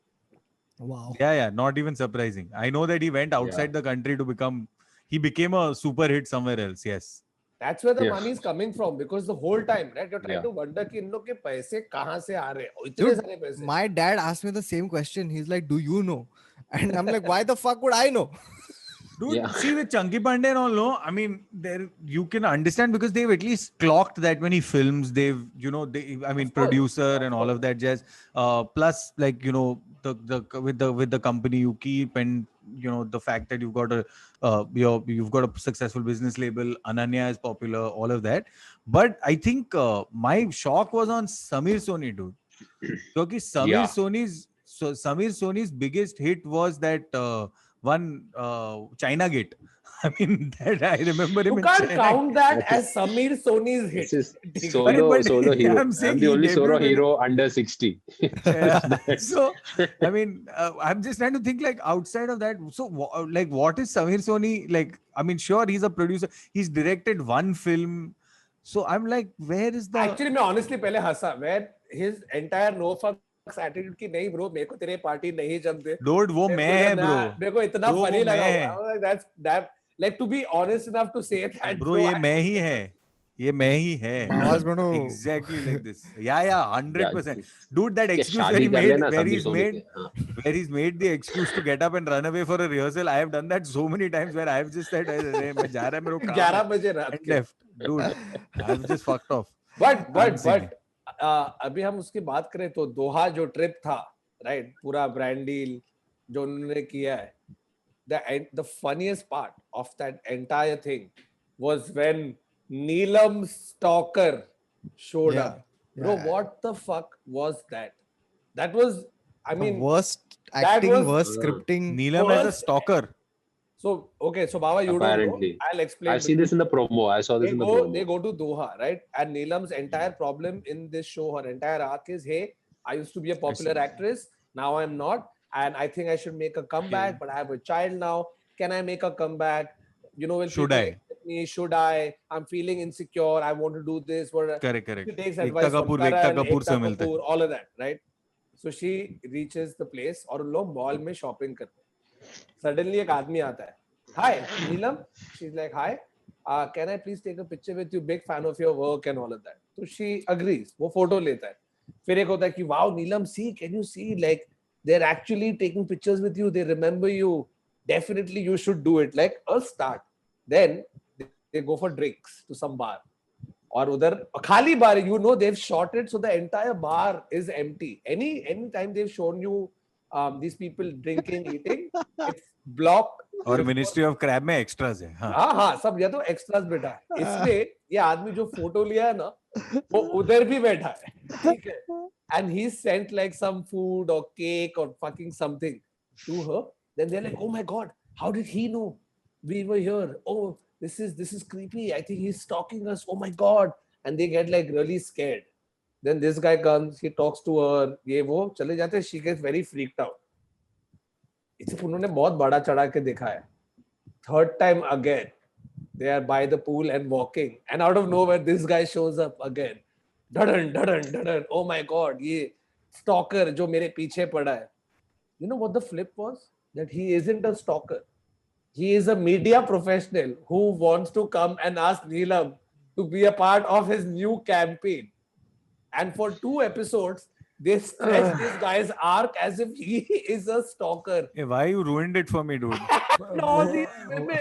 Wow. yeah, not even surprising. I know that he went outside the country to he became a super hit somewhere else. Yes. That's where the Yeah. money is coming from, because the whole time, right, you're trying Yeah. to wonder कि इन लोग के पैसे कहाँ से आ रहे हैं, इतने Dude, सारे पैसे. my dad asked me the same question. He's like, "Do you know?" And I'm like, "Why the fuck would I know?" Dude, Yeah. see with Chunky Pandey and all, no, I mean, there you can understand because they've at least clocked that when he films, they've, you know, I mean, Of course, producer of and all course. of that jazz. Plus, like, you know, with the company you keep, and you know the fact that you've got you've got a successful business label, Ananya is popular, all of that. But I think my shock was on Samir Soni, dude. Because Yeah. Samir Soni's biggest hit was that one China Gate. I mean, that I remember him You in can't China. count that That as Samir Soni's hit. This is ठीक है? But solo hero. I'm saying I'm the he only solo debuted in- hero under 60. Yeah. That's- So, I mean, I'm just trying to think like outside of that. So, like, what is Samir Soni like? I mean, sure, he's a producer. He's directed one film. So I'm like, where is the Actually, मैं honestly पहले हंसा, where his entire no fucks attitude की नहीं bro, मेरे को तेरे party नहीं जमते. dude? वो मैं है, bro. मेरे को इतना Bro, funny वो लगा. मैं है. I was like, that's that. Like, to be honest enough to say that, Bro, ये मैं ही है. ये मैं ही है. Baba's going to. Exactly like this. Yeah, 100%. Yeah. Dude, that क्या excuse where शादी he कर made, लेना where Sameer he's Soni made, से. हाँ. where he's made the excuse to get up and run away for a rehearsal. I have done that so many times where I've just said, "अरे, मैं जा रहा है, मेरे को काम 11 है," बजे रात and के. left. Dude, I've just fucked off. But saying. अभी हम उसकी बात करें तो दोहा जो ट्रिप था, राइट, पूरा ब्रांड डील जो उन्होंने किया है, the funniest part of that entire thing was when Neelam Stalker showed Yeah, up. Bro, yeah. what the fuck was that? That was, I The mean, worst that acting, was- worst scripting. Neelam as a First- stalker. so okay, so Baba, you Apparently. don't know. I'll explain. I've seen this in the promo. I saw this in the promo. They go to Doha, right? And Neelam's entire problem in this show, her entire arc is, hey, I used to be a popular actress, now I'm not, and I think I should make a comeback, but I have a child now. Can I make a comeback? You know, will Should people I? accept me? Should I? I'm feeling insecure. I want to do this. Correct. She takes Ekta advice from Kapoor, Karan, Ekta Kapoor से Ekta मिलता है. Kapoor, all of that, right? So she reaches the place और उन लोग mall में shopping करते हैं. Suddenly एक आदमी आता है. Hi, Neelam. She's like, hi. Can I please take a picture with you? Big fan of your work and all of that. So she agrees. वो फोटो लेता है. फिर एक होता है कि wow, Neelam, see, can you see, like they're actually taking pictures with you. They remember you. Definitely, you should do it. Like a start. Then they go for drinks to some bar. और उधर खाली bar, you know, they've shot it so the entire bar is empty. Any time they've shown you these people drinking, eating, it's blocked. और ministry of crab में extras है. हाँ. हाँ, सब ये तो एक्स्ट्रास बैठा है. इसलिए ये आदमी जो फोटो लिया है ना, वो उधर भी बैठा है. ठीक है. And he sent like some food or cake or fucking something to her. Then they're like, oh my god, how did he know we were here? Oh, this is creepy. I think he's stalking us. Oh my god. And they get like really scared. Then this guy comes, he talks to her. ये वो चले जाते. She gets very freaked out. इसे उन्होंने बहुत बड़ा चढ़ा के देखा है. Third time again, they are by the pool and walking, and out of nowhere, this guy shows up again. Dadan. Oh my god, ये stalker जो मेरे पीछे पड़ा है. You know what the flip was? That he isn't a stalker. He is a media professional who wants to come and ask Neelam to be a part of his new campaign. And for 2 episodes, they stretch this guy's arc as if he is a stalker. Hey, why you ruined it for me, dude? And all these women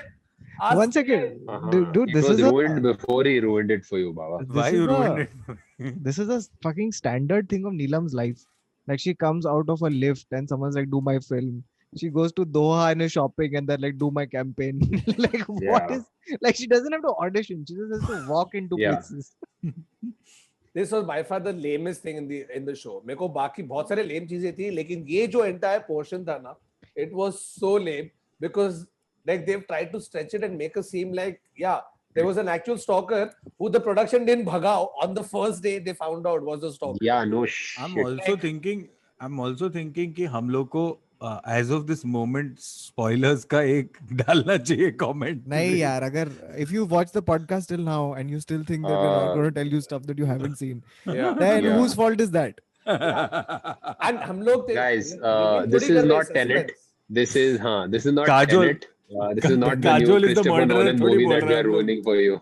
are One second, dude. It This was is ruined before he ruined it for you, Baba. Why is you a- ruined it for me? this is a fucking standard thing of Neelam's life. Like she comes out of a lift and someone's like, "Do my film." She goes to Doha and is shopping, and they're like, "Do my campaign." Like what Yeah. is like? She doesn't have to audition. She just has to walk into Yeah. places. This was by far the lamest thing in the show. मेरे को बाकी बहुत सारे lame चीजें थी, लेकिन ये जो entire portion था ना, it was so lame because like they've tried to stretch it and make it seem like there was an actual stalker who the production didn't bhagao on the first day they found out was a stalker. Yeah, no I'm shit. also thinking कि हम लोग को as of this moment spoilers का एक डालना चाहिए comment. नहीं यार, अगर if you watch the podcast till now and you still think that we're not going to tell you stuff that you haven't seen, Yeah. then Yeah. whose fault is that? And हम लोग Guys, review this थोड़ी कर is रहे not suspense. Tenet. This is not Kajol. Tenet. This is not the new Kajol is the Christopher murderer, Nolan थोड़ी movie बोल that we रहा are है वो. ruining for you.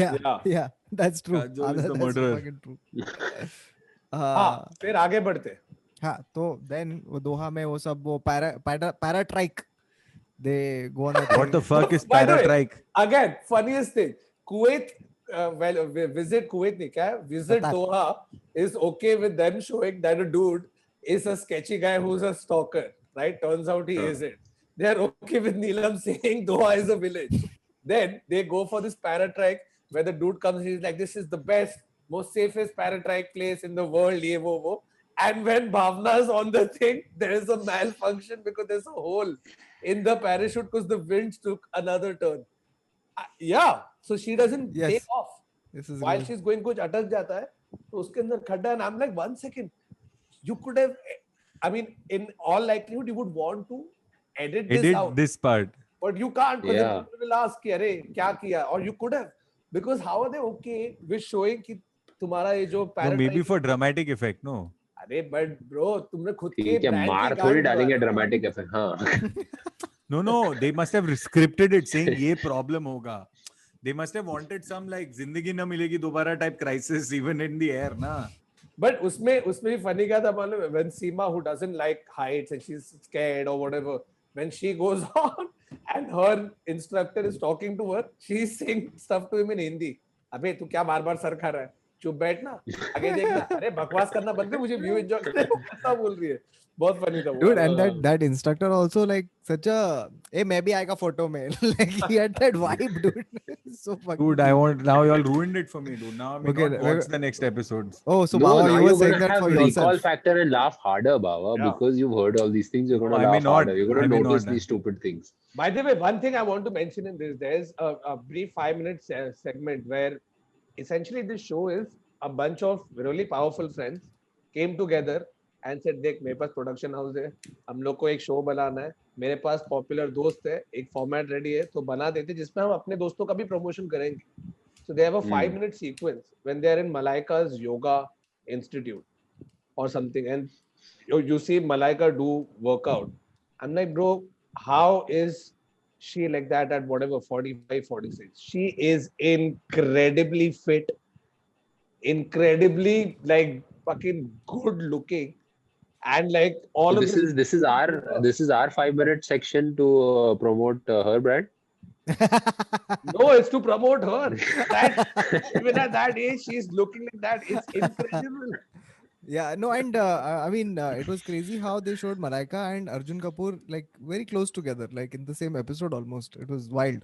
Yeah, Yeah. yeah, that's true. Kajol is the That's murderer. fucking true. हाँ, फिर आगे बढ़ते. हाँ, तो then वो दोहा में वो सब वो paratrike, they go on that What the thing. fuck is By the way, paratrike? Again, funniest thing, Kuwait, visit Kuwait नहीं क्या है? Visit Qatar. Doha is okay with them showing that a dude is a sketchy guy who's a stalker, right? Turns out he isn't. They're okay with Neelam saying Doha is a village. Then they go for this paratrike where the dude comes, he's like, this is the best, most safest paratrike place in the world, ye wo. And when Bhavna's on the thing, there is a malfunction because there's a hole in the parachute because the winds took another turn. Yeah, so she doesn't Yes. take off. This is While real. she's going, कुछ अटक जाता है, तो उसके अंदर खड्डा है. And I'm like, 1 second, you could have, I mean, in all likelihood, you would want to edit this out. This part. But you can't because Yeah. people will ask कि अरे क्या किया, or you could have, because how are they okay with showing कि तुम्हारा ये जो No, maybe paratrike, for dramatic effect, no. अरे but bro तुमने खुद के ठीक है, brand की मार गांड थोड़ी डालेंगे उड़ाया. Dramatic effect. हाँ. No, they must have scripted it saying ये problem होगा. They must have wanted some like जिंदगी न मिलेगी दोबारा type crisis even in the air, ना. But उसमें भी funny क्या था मालूम है? When Seema, who doesn't like heights and she's scared or whatever, when she goes on and her instructor is talking to her, she's saying stuff to him in Hindi. अबे तू क्या बार-बार सर खा रहा है? चुप बैठ ना, आगे देखना. अरे बकवास करना बंद कर, मुझे व्यू एंजॉय करने दो. क्या बोल रही है? बहुत funny था वो. Dude, and that instructor also like such a hey maybe I got photo में like he had that vibe, dude. So fucking Dude, I want now you all ruined it for me, dude. Now I may Okay, not watch the next episodes. Oh, so No, Baba, now you were you're saying gonna that have for recall yourself. factor and laugh harder, Baba, Yeah. because you've heard all these things. You're gonna No, I may laugh not. harder. You're I gonna may notice not. these stupid things. By the way, one thing I want to mention in this, there's a brief 5-minute segment where essentially this show is a bunch of really powerful friends came together and said, देख मेरे पास production house है, हम लोग को एक show बनाना है, मेरे पास popular दोस्त है, एक फॉर्मेट रेडी है, तो बना देते जिसमें हम अपने दोस्तों का भी प्रमोशन करेंगे. So they have a 5-minute sequence when they are in Malaika's yoga institute or something, and you see Malaika do workout. I'm like, bro, how is she like that at whatever 45, 46? She is incredibly fit, incredibly like fucking good looking, and like all So of this is our 5-minute section to promote her brand. No, it's to promote her. That even at that age, she's looking like that. It's incredible. Yeah, no, and I mean, it was crazy how they showed Malaika and Arjun Kapoor like very close together, like in the same episode almost. It was wild.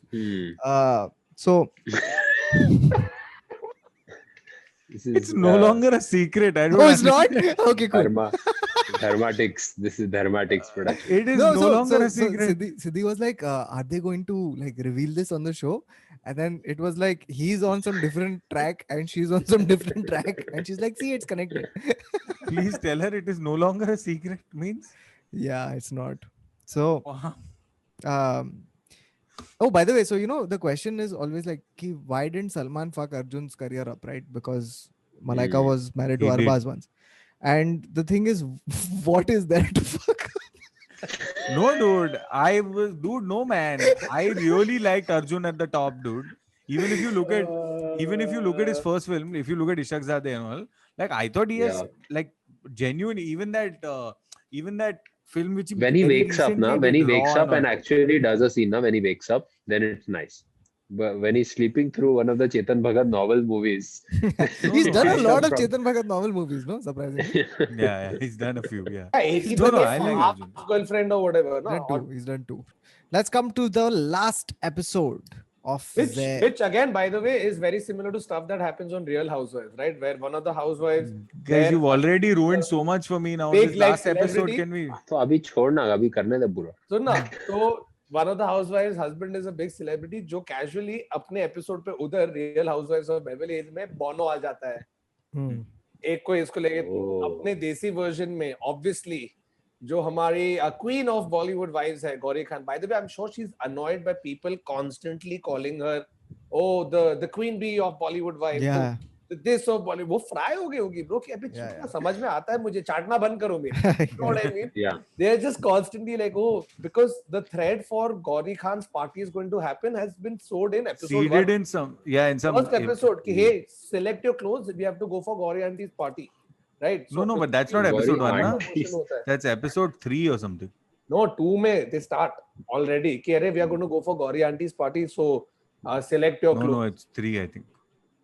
So This is, It's no longer a secret. I don't oh, it's not understand. okay, cool. Dharmatics. This is Dharmatics production. It is no longer a secret. Siddhi was like, are they going to like reveal this on the show? And then it was like he's on some different track and she's on some different track, and she's like, see, it's connected. Please tell her it is no longer a secret. Means. Yeah, it's not. So Wow. oh, by the way, so you know the question is always like, why didn't Salman fuck Arjun's career up, right? Because Malaika was married to He did. Arbaz once, and the thing is, what is there to fuck? No, dude. No, man. I really liked Arjun at the top, dude. Even if you look at his first film, if you look at Ishaq Zadeh and all, like I thought he has Yeah. like genuine. Even that film which When he very wakes up, recently na, when he did, wakes Raw up and all. actually does a scene, na, when he wakes up, then it's nice. But when he's sleeping through one of the Chetan Bhagat novel movies, He's done a Wakes lot up of from- Chetan Bhagat novel movies, no? Surprisingly, Yeah, he's done a few. Yeah. He's No, done I like half Arjun. girlfriend or whatever. he's done No? two. He's done two. Let's come to the last episode of the. Which again, by the way, is very similar to stuff that happens on Real Housewives, right? Where one of the housewives, Guys, There- you've already ruined so much for me now. Big This like last episode, celebrity. can we? तो अभी छोड़ना, अभी करने दे पूरा. so na, so one of the housewives' husband is a big celebrity जो casually अपने episode पे उधर Real Housewives of Beverly Hills में Bono आ जाता है. Hmm. एक को इसको लेके Oh. अपने देसी वर्जन में obviously जो हमारी queen of Bollywood wives है Gauri Khan. By the way, I'm sure she's annoyed by people constantly calling her, oh, the queen bee of Bollywood wives. Yeah. The this of Bollywood. वो fry हो गई होगी bro कि अबे Yeah, चुप ना, समझ में आता है मुझे, चाटना बंद करो मेरे. You know what I mean? Yeah. They're just constantly like, oh, because the thread for Gauri Khan's party is going to happen has been sowed in episode Seeded 1. in some, yeah, in some. First episode, कि hey, select your clothes, we have to go for Gauri auntie's party, right? No, but that's not Gauri episode 1, na? aunties. That's episode 3 or something. No, 2 में they start already. कि अरे we are going to go for Gauri auntie's party, so select your clothes. No, it's 3, I think.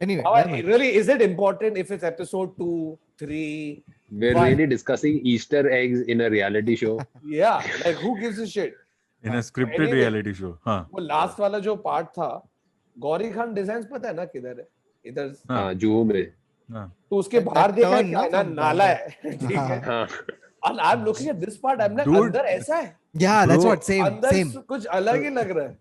Anyway, How- never mind. really, is it important if it's episode 2, 3? We're Why? really discussing Easter eggs in a reality show. Yeah, like who gives a shit? In a scripted Anyway. reality show. हाँ. वो last वाला जो part था, Gauri Khan design पता है ना किधर है? इधर. हाँ, जुहू में. हाँ. तो उसके बाहर देखा है turn क्या ना ना from नाला है. ठीक है. हाँ. And I'm looking at this part, I'm like, Dude. अंदर ऐसा है. Yeah, that's Bro, what. Same. अंदर कुछ अलग ही लग रहा है.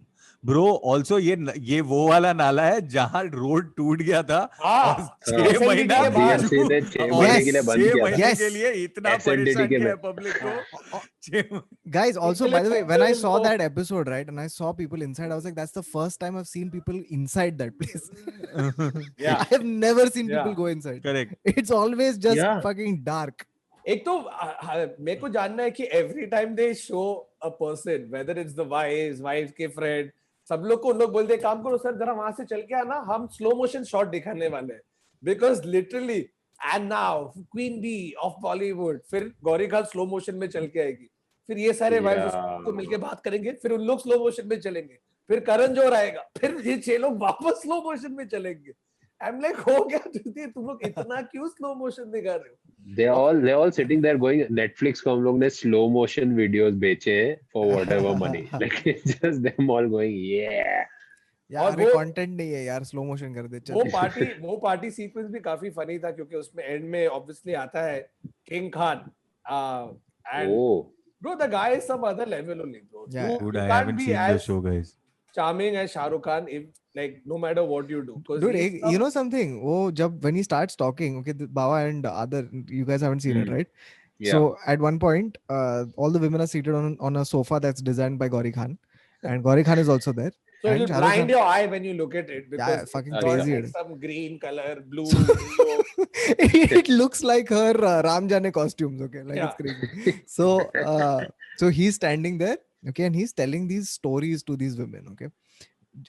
Bro, also ये वो वाला नाला है जहाँ रोड टूट गया था हाँ, और 6 SNDT महीना के बाद. DFC ने 6 और महीने के लिए बंद 6 किया था. महीने Yes. के लिए इतना SNDT परेशान के किया में. पब्लिक को. 6 Guys, also People by the way, when I like saw so- that episode, right, and I saw people inside, I was like, that's the first time I've seen people inside that place. Yeah. I have never seen people Yeah. go inside. Correct. It's always just Yeah. fucking dark. एक तो मेरे को जानना है कि every time they show a person, whether it's the wives के friend, सब लोग को उन लोग बोलते हैं काम करो सर जरा वहां से चल के आना, हम स्लो मोशन शॉट दिखाने वाले हैं. Because literally, and now Queen Bee of Bollywood, फिर गौरी खान स्लो मोशन में चल के आएगी, फिर ये सारे वाइफ्स Yeah. को मिलके बात करेंगे, फिर उन लोग स्लो मोशन में चलेंगे, फिर करण जोहर आएगा, फिर ये 6 लोग वापस स्लो मोशन में चलेंगे. I'm like, हो गया तुम लोग इतना क्यों स्लो मोशन दिखा रहे हो? They're all sitting there going, Netflix को हम लोग ने slow motion videos बेचे हैं for whatever money. Like it's just them all going, yeah. यार और अभी वो- कंटेंट नहीं है यार, स्लो मोशन कर दे वो चल. पार्टी सीक्वेंस भी काफी फनी था क्योंकि उसमें एंड में ऑब्वियसली आता है king Khan and Oh. bro the guy is some other level only bro. Yeah. You Dude, I can't haven't be seen the as show, guys. charming as Shah Rukh Khan if like no matter what you do. 'Cause Dude, he's you know something? वो जब when he starts talking, okay, Baba and other, you guys haven't seen it, Hmm. right? Yeah. So at one point, all the women are seated on a sofa that's designed by Gauri Khan, and Gauri Khan is also there. so and it'll Shah Rukh blind Khan- your eye when you look at it because Yeah, fucking it's got, crazy. like, some green color, blue, yellow. It looks like her Ram Jane costumes, okay, like Yeah. it's crazy. So he's standing there, okay, and he's telling these stories to these women, okay,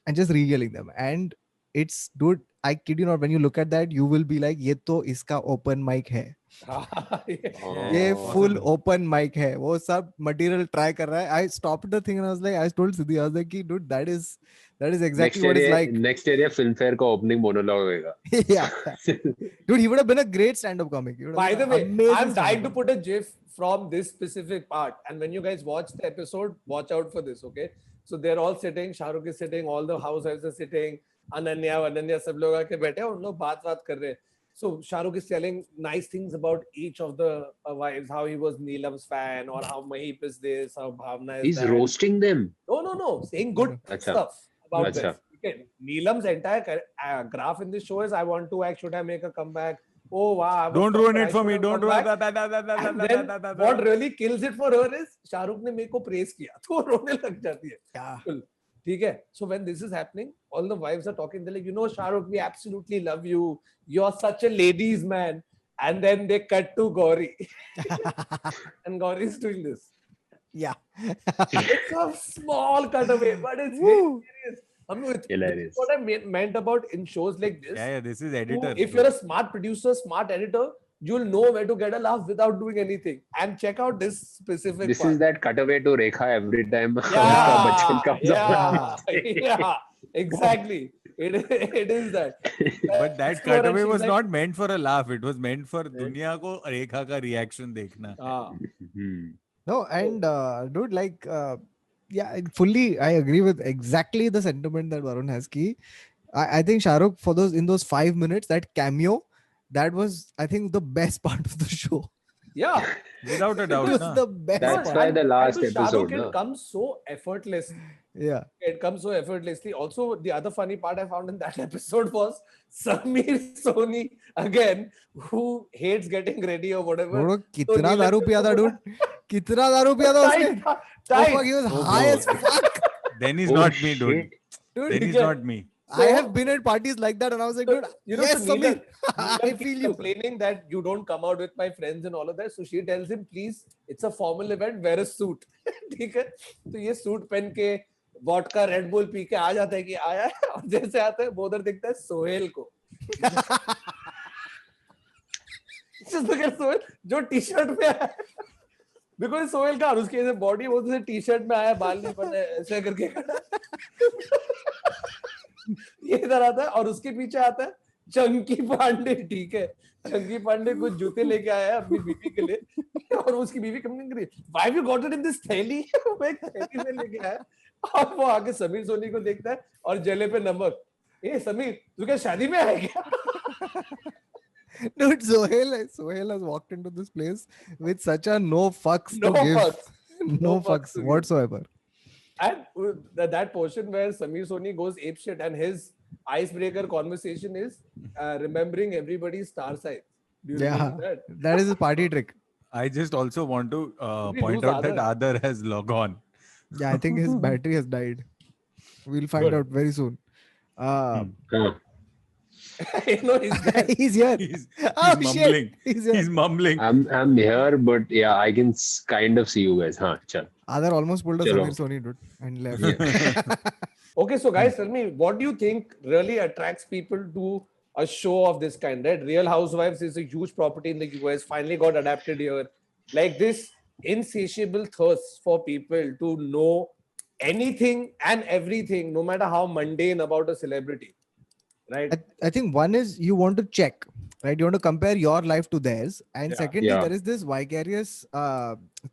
and just regaling them. And it's, dude, I kid you not, when you look at that, you will be like, ये तो इसका open mic है. ये Oh. full open mic है. वो सब material try कर रहा है. I stopped the thing and I was like, I told Siddhi, I was like, dude, that is exactly what it's like. Next area Filmfare का opening monologue होएगा. Yeah, dude, he would have been a great stand-up comic. He would have By been the an way, amazing I'm dying to stand-up put a gif from this specific part. And when you guys watch the episode, watch out for this, okay? So they're all sitting, Shah Rukh is sitting, all the housewives are sitting, Ananya सब लोग आके बैठे हैं, उन लोग बात कर रहे हैं. So Shah Rukh is telling nice things about each of the wives, how he was Neelam's fan, or how Mahip is this, how Bhavna is He's that. roasting them. No, saying good Acha. stuff about Acha. this. Okay. Neelam's entire graph in this show is, I want to act, should I make a comeback? Oh wow! I was Don't ruin surprised, it for should me. I Don't come ruin back? And then what really kills it for her is Shahrukh ने मेरे को praise किया, तो वो रोने लग जाती है. Yeah. Cool. ठीक है. So when this is happening, all the wives are talking. They're like, you know, Shahrukh, we absolutely love you. You're such a ladies' man. And then they cut to Gauri, and Gauri is doing this. Yeah. It's a small cutaway, but it's Woo. very serious. This Hilarious. is what I meant about in shows like this. Yeah, this is you- editor. if you're a smart producer, smart editor, you'll know where to get a laugh without doing anything. And check out this specific This part. is that cutaway to Rekha every time Amitabh Yeah, Bachchan comes up. yeah, exactly. It is that. But that Next to her and cutaway she's was like, not meant for a laugh. It was meant for दुनिया को रेखा का reaction देखना. Ah, Hmm. No, and dude, like, yeah, I agree with exactly the sentiment that Varun has. Ki, I think Shah Rukh, for in those 5 minutes, that cameo, that was, I think, the best part of the show. yeah. Without a It doubt. was na. the best That's part. why the last And to Shah episode, Rukh, na? it comes so effortless. Yeah. It comes so effortlessly. Also, the other funny part I found in that episode was Samir Soni again, who hates getting ready or whatever. Bro, तो कितना नीलम दारू ने पिया उसको था बोला, dude? कितना दारू पिया था उसने? tight, Oh tight. fuck, he was Oh, high bro. as fuck. Then he's Oh, not me, dude. shit. Dude, Then he's Okay. not me. I So- have been at parties like that and I was like, So, dude, you know, yes, so Samir, Neelam I keeps feel you. complaining that you don't come out with my friends and all of that. So she tells him, please, it's a formal event, wear a suit. ठीक है? तो ये suit पहन के vodka red bull P के आ जाता है कि आया है, और जैसे आता है वो उधर दिखता है सोहेल को. Just look at सोहेल जो टी शर्ट में आया है. बिकॉज सोहेल का और उसकी ऐसे बॉडी वो तो टी शर्ट में आया, बाल नहीं बने, ऐसे करके खड़ा ये इधर आता है और उसके पीछे आता है चंकी पांडे. ठीक है, चंकी पांडे कुछ जूते लेके आया है अपनी बीवी के लिए और उसकी बीवी कंप्लेन कर रही है, why you got it in this थैली. वो एक थैली में लेके आया और वो आके समीर सोनी को देखता है और जले पे नमक. ए समीर, तू क्या शादी में आया क्या? Dude, Sohail has walked into this place with such a no fucks No to give. fucks. No No fucks fucks to give. whatsoever. And that portion where Samir Soni goes apeshit and his icebreaker conversation is remembering everybody's star sign. Do you Yeah, remember that? that is a party trick. I just also want to We point lose out that Adar has log on. Yeah, I think his battery has died. We'll find Good. out very soon. Huh. You know, he's there. He's here. He's Oh, mumbling. shit. He's here. He's mumbling. I'm here, but yeah, I can kind of see you guys. Huh, chal. Adar almost pulled a Chalo. Samir Soni, dude, and left. Okay, so guys, tell me, what do you think really attracts people to a show of this kind? Right? Real Housewives is a huge property in the US, finally got adapted here. Like this insatiable thirst for people to know anything and everything, no matter how mundane, about a celebrity. Right? I think one is you want to check, right? You want to compare your life to theirs. And Yeah. secondly, Yeah. there is this vicarious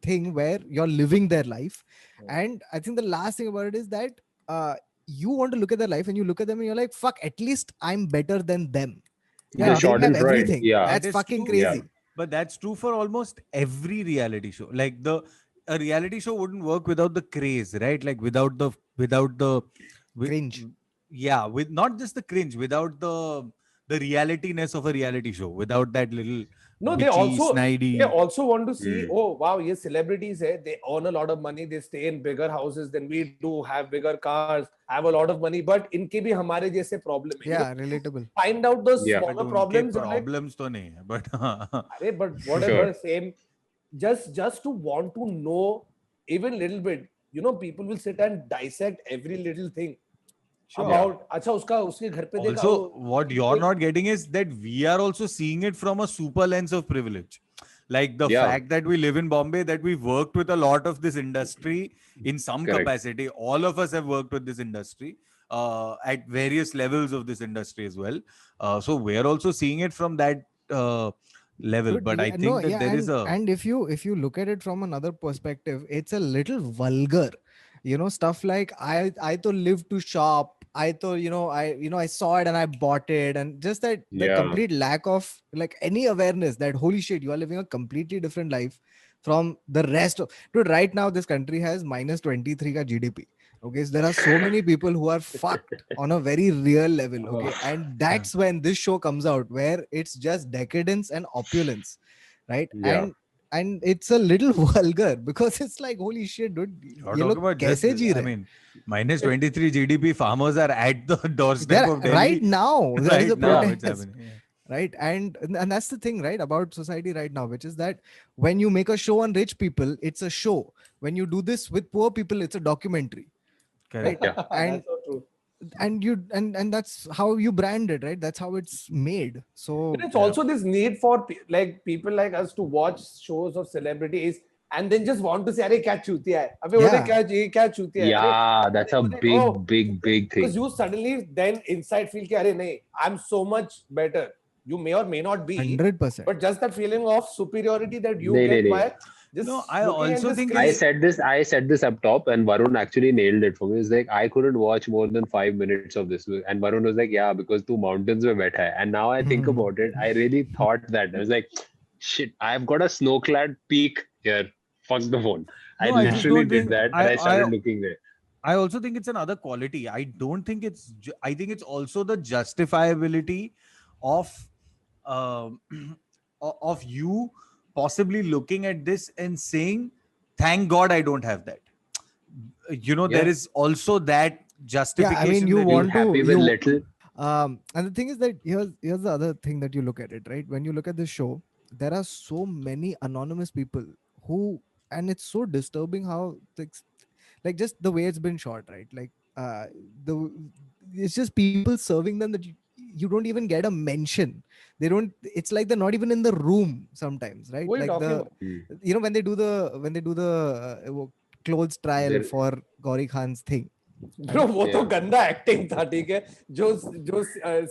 thing where you're living their life. Yeah. And I think the last thing about it is that you want to look at their life and you look at them and you're like, fuck, at least I'm better than them. Yeah, they short have and bright. everything. Yeah. That's That is fucking true. Yeah. crazy. But that's true for almost every reality show. Like a reality show wouldn't work without the craze, right? Like without the with- Cringe. Yeah, with not just the cringe, without the reality-ness of a reality show, without that little No, they bitchy, also snidey. they also want to see, Hmm. oh wow, yes, celebrities hai, they earn a lot of money, they stay in bigger houses than we do, have bigger cars, have a lot of money, but inke bhi hamare jaise problem hai. Yeah, relatable. Find out those Yeah. But smaller उनके problems. You're like, problems तो नहीं है, but "Arey, but whatever, Sure. same. Just to want to know even little bit, you know, people will sit and dissect every little thing about. अच्छा उसका उसके घर पे देखा. also what you're not getting is that we are also seeing it from a super lens of privilege. Like the Yeah. fact that we live in Bombay, that we've worked with a lot of this industry in some Correct. capacity. All of us have worked with this industry at various levels of this industry as well. So we're also seeing it from that level. Dude, But I yeah, think no, that yeah, there is a and if you look at it from another perspective, it's a little vulgar. You know, stuff like I to live to shop. I thought, I saw it and I bought it, and just that the Yeah. complete lack of like any awareness that holy shit, you are living a completely different life from the rest of. Dude, right now this country has minus 23 ka GDP. Okay, so there are so many people who are fucked on a very real level. Okay, and that's when this show comes out, where it's just decadence and opulence, right? Yeah. And it's a little vulgar because it's like holy shit, dude. you're ये talking लोग about just, कैसे जी I रहे? mean, minus 23 GDP farmers are at the doorstep They're- of Delhi. right now, there is a Right now it's protest. happening. Yeah. Right, and that's the thing, right, about society right now, which is that when you make a show on rich people, it's a show. When you do this with poor people, it's a documentary. Correct. Yeah. And- That's so true. And you and that's how you brand it, right? That's how it's made. So But it's also this need for like people like us to watch shows of celebrities and then just want to say, "अरे क्या चूतिया है? अबे वो Yeah. क्या चूतिया है?" Yeah, that's a अरे, big, oh, big thing. because you suddenly then inside feel कि अरे नहीं, I'm so much better. You may or may not be, 100%. but just that feeling of superiority that you नहीं, get नहीं, by just No, I looking at also the think screen. I said this up top, and Varun actually nailed it for me. It's like I couldn't watch more than 5 minutes of this, and Varun was like, "Yeah, because two mountains were बैठा है." And now I think about it, I really thought that I was like, "Shit, I've got a snow-clad peak here. Fuck the phone." I No, I just literally don't did think- that, and I I- started looking there. I also think it's another quality. I don't think I think it's also the justifiability of um of you possibly looking at this and saying, thank God I don't have that. There Yeah. is also that justification. I mean, you that Being want to happy with little. and the thing is that here's the other thing that you look at it, right? When you look at the show, there are so many anonymous people who, and it's so disturbing how like just the way it's been shot, right? Like the it's just people serving them that you don't even get a mention. They don't. It's like they're not even in the room sometimes, right? What are you Like talking the about? when they do clothes trial There- for Gauri Khan's thing. Bro, वो तो Yeah. गंदा acting था, ठीक है? जो जो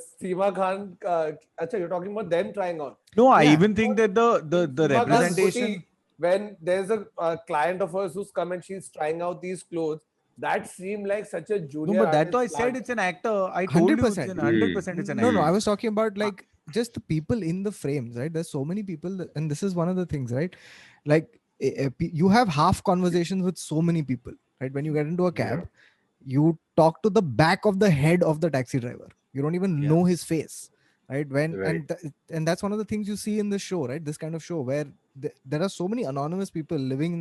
सीमा खान का, अच्छा, you're talking about them trying on. No, I Yeah. even think that the Seema Khan's representation. booty, when there's a client of hers who's come and she's trying out these clothes, that seemed like such a No, junior but that I artist said plant. it's an actor. I told you it's 100%. 100% it's an No, actor. I was talking about like just the people in the frames, right? There's so many people, and this is one of the things, right? Like you have half conversations with so many people, right? When you get into a cab, you talk to the back of the head of the taxi driver. You don't even Yeah. know his face, right? Right. And that's one of the things you see in the show, right? This kind of show where there are so many anonymous people living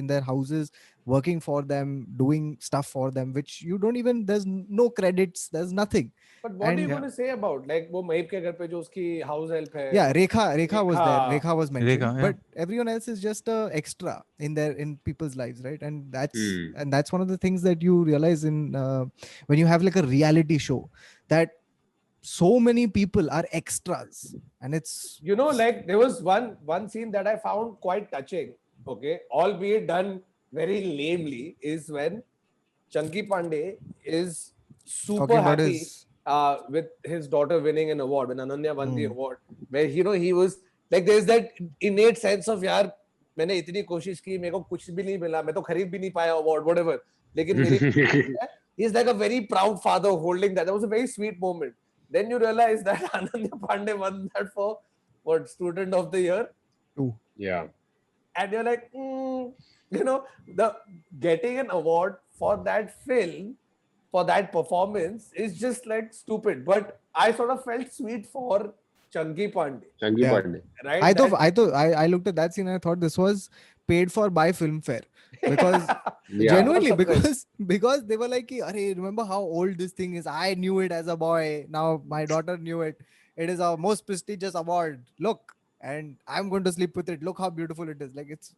in their houses, working for them, doing stuff for them, which you don't even, there's no credits, there's nothing. But what are And- you going to say about like वो महीप के घर पे जो उसकी house help है? Yeah, Rekha was there. Rekha. Rekha was mentioned, Rekha, yeah. but everyone else is just a extra in people's lives, right? And Hmm. that's one of the things that you realize in when you have like a reality show, that so many people are extras, and it's You know, like there was one scene that I found quite touching, okay, albeit done very lamely, is when Chunky Pandey is super talking about happy his with his daughter winning an award, when Ananya won the Hmm. award, where he was like, there's that innate sense of यार मैंने इतनी कोशिश की, मेरे को कुछ भी नहीं मिला, मैं तो खरीद भी नहीं पाया award, whatever, लेकिन मेरी he's like a very proud father holding that. That was a very sweet moment. Then you realize that Ananya Pandey won that for what, student of the year, Yeah. and you're like, the getting an award for that film, for that performance is just like stupid. But I sort of felt sweet for Chunky Pandey, Chunky Yeah. Pandey. right? I looked at that scene and I thought this was paid for by Filmfare, because Yeah. genuinely, I'm surprised. because they were like, "Arey, remember how old this thing is? I knew it as a boy. Now my daughter knew it. It is our most prestigious award. Look, and I'm going to sleep with it. Look how beautiful it is. Like it's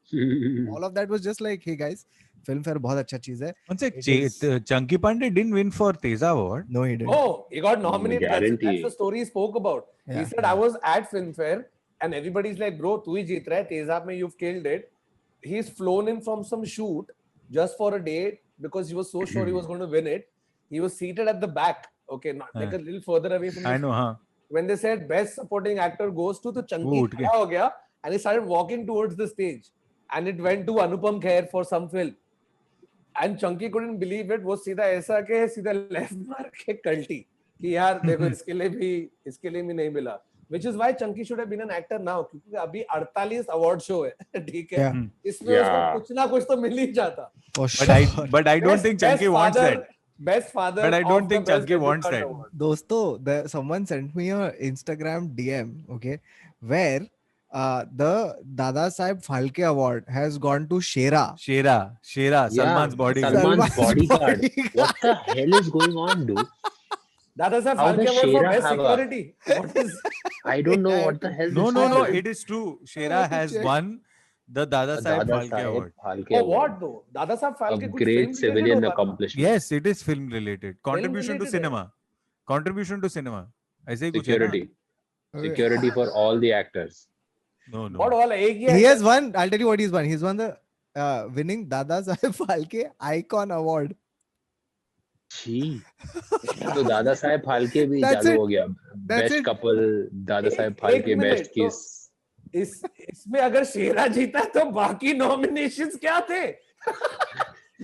all of that was just like, hey guys, Filmfare बहुत अच्छा चीज है." One sec, It is- Chunky Pandey didn't win for Teza Award. No, he didn't. Oh, he got nominated. That's Guarantee. the story he spoke about. He Yeah. said, I was at Filmfare and everybody's like, bro, tu hi jeet raha hai, Tezab mein you've killed it. He's flown in from some shoot just for a day because he was so sure he was going to win it. He was seated at the back, okay, not like a little further away from the I know, huh? When they said best supporting actor goes to, the Chunky वो उठ खड़ा हो गया and he started walking towards the stage, and it went to Anupam Kher for some film, and Chunky couldn't believe it. वो सीधा ऐसा के सीधा left मार के कल्टी कि यार देखो इसके लिए भी नहीं मिला, which is why Chunky should have been an actor now, क्योंकि अभी 48 award show है, ठीक है, Yeah. इसमें उसको Yeah. कुछ ना कुछ तो मिल ही जाता. For But I don't think Chunky wants father, that. Best father, But I don't of the think best Chunky wants Gandhi that. Award. Dosto, someone sent me a Instagram DM, okay, where the Dada Saheb Phalke Award has gone to Shera. Shera, Salman's bodyguard. Salman's bodyguard. bodyguard. What the hell is going on, dude? Dada Saheb How Phalke does Award for Shera best have a- security. What is I don't know what the hell. No, this no, is. it is true. I Shera have to has check. won the Dada Saheb Dada Phalke Saheb Award. Phalke for Award. what though? Dada Saheb A Phalke कुछ great film related civilian होगा ना? accomplishment. Yes, it is film related. Contribution to related है. cinema. Contribution to cinema. ऐसे ही कुछ है ना? Security. Security for all the actors. No, no. What वाला एक ही He है? has won. I'll tell you what he's won. He's won the winning Dada Saheb Phalke Icon Award. Gee. तो दादा साहेब फाल्के भी That's चालू it. हो गया. That's Best it. couple Dada Saheb एक Phalke minute, best तो kiss. इसमें अगर शेरा जीता तो बाकी नॉमिनेशंस क्या थे?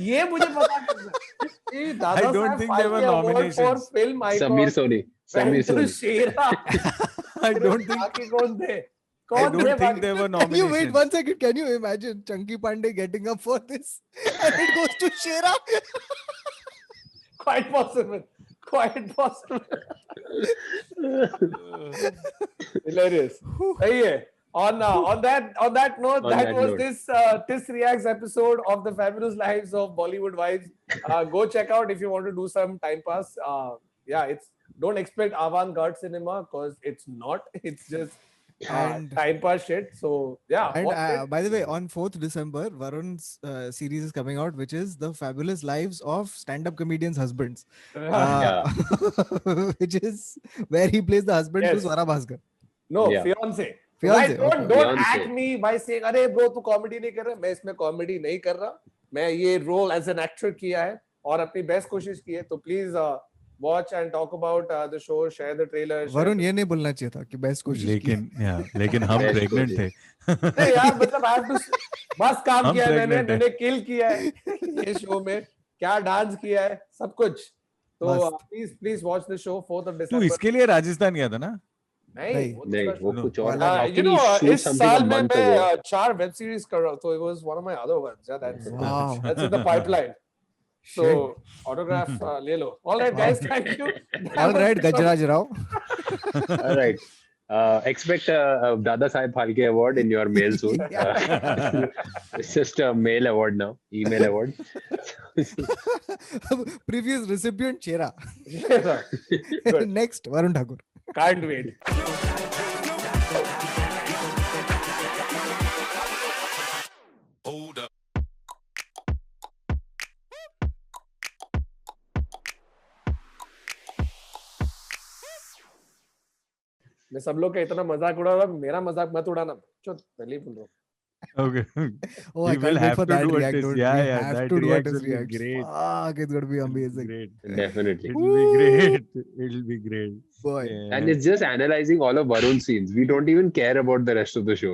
ये मुझे पता करना है कि दादा I don't साहब think there were Phalke award for nominations. film icon Sameer Soni. went Sameer to Soni. Shera. I don't think बाकी कौन थे? I कौन थे don't think बाकी? there were Can you wait nominations. 1 second? Can you imagine Chunky Pandey getting up for this and it goes to Shera? Quite possible. Quite possible. Hilarious. सही है. On that note, On that that was note. this Reacts episode of the Fabulous Lives of Bollywood Wives. Go check out if you want to do some time pass. Don't expect avant-garde cinema because it's not. It's just And- time pass shit. So yeah. And watch it. by the way, on 4th December, Varun's series is coming out, which is The Fabulous Lives of Stand-Up Comedians' Husbands. Which is where he plays the husband to Yes. Swara Bhaskar. No, Yeah. fiance. Fiance, Right, don't okay. don't Fiance. act me by saying, अरे bro तू comedy नहीं कर रहा, मैं इसमें comedy नहीं कर रहा, मैं ये रोल एज एन एक्टर किया है और अपनी बेस्ट कोशिश की है, तो please watch and talk about the show, share the trailer. Varun ये नहीं बोलना चाहिए था कि बेस्ट कोशिश की। लेकिन हम Best प्रेग्नेंट थे. नहीं यार, मतलब I have to बस काम हम किया है मैंने, pregnant हैं. किल किया है ये शो में, क्या डांस किया है, सब कुछ. तो मस्त. Please watch the show 4th of तू December. इसके लिए राजस्थान गया था ना? नहीं, वो नहीं, दूसरा वो show. कुछ और. वाला- How You can know, he shoot इस something साल a में month मैं ago? 4 वेब सीरीज कर रहा हूँ, तो it was one of my other ones. Yeah, Wow. that's in the pipeline. So autograph ले लो. All right, guys, thank you. All right, Gajraj Rao. All right. Expect a Dada Saheb Phalke award in your mail soon. It's just a mail award now, email award. Previous recipient Chera. Good. Next, Varun Thakur. Can't wait. मैं सब लोग का इतना मजाक उड़ा रहा हूँ, मेरा मजाक मत उड़ाना. चुप, पहले ही बोल रहा हूँ. Okay. Oh, I We will can't wait have for to that do a react. test. Dude. Yeah, We yeah, have that to do a reacts test will be react. great. Fuck, it's gonna be It'll be amazing. great. Definitely. It'll be great. It'll be great. Boy. Yeah. And it's just analyzing all of Varun's scenes. We don't even care about the rest of the show.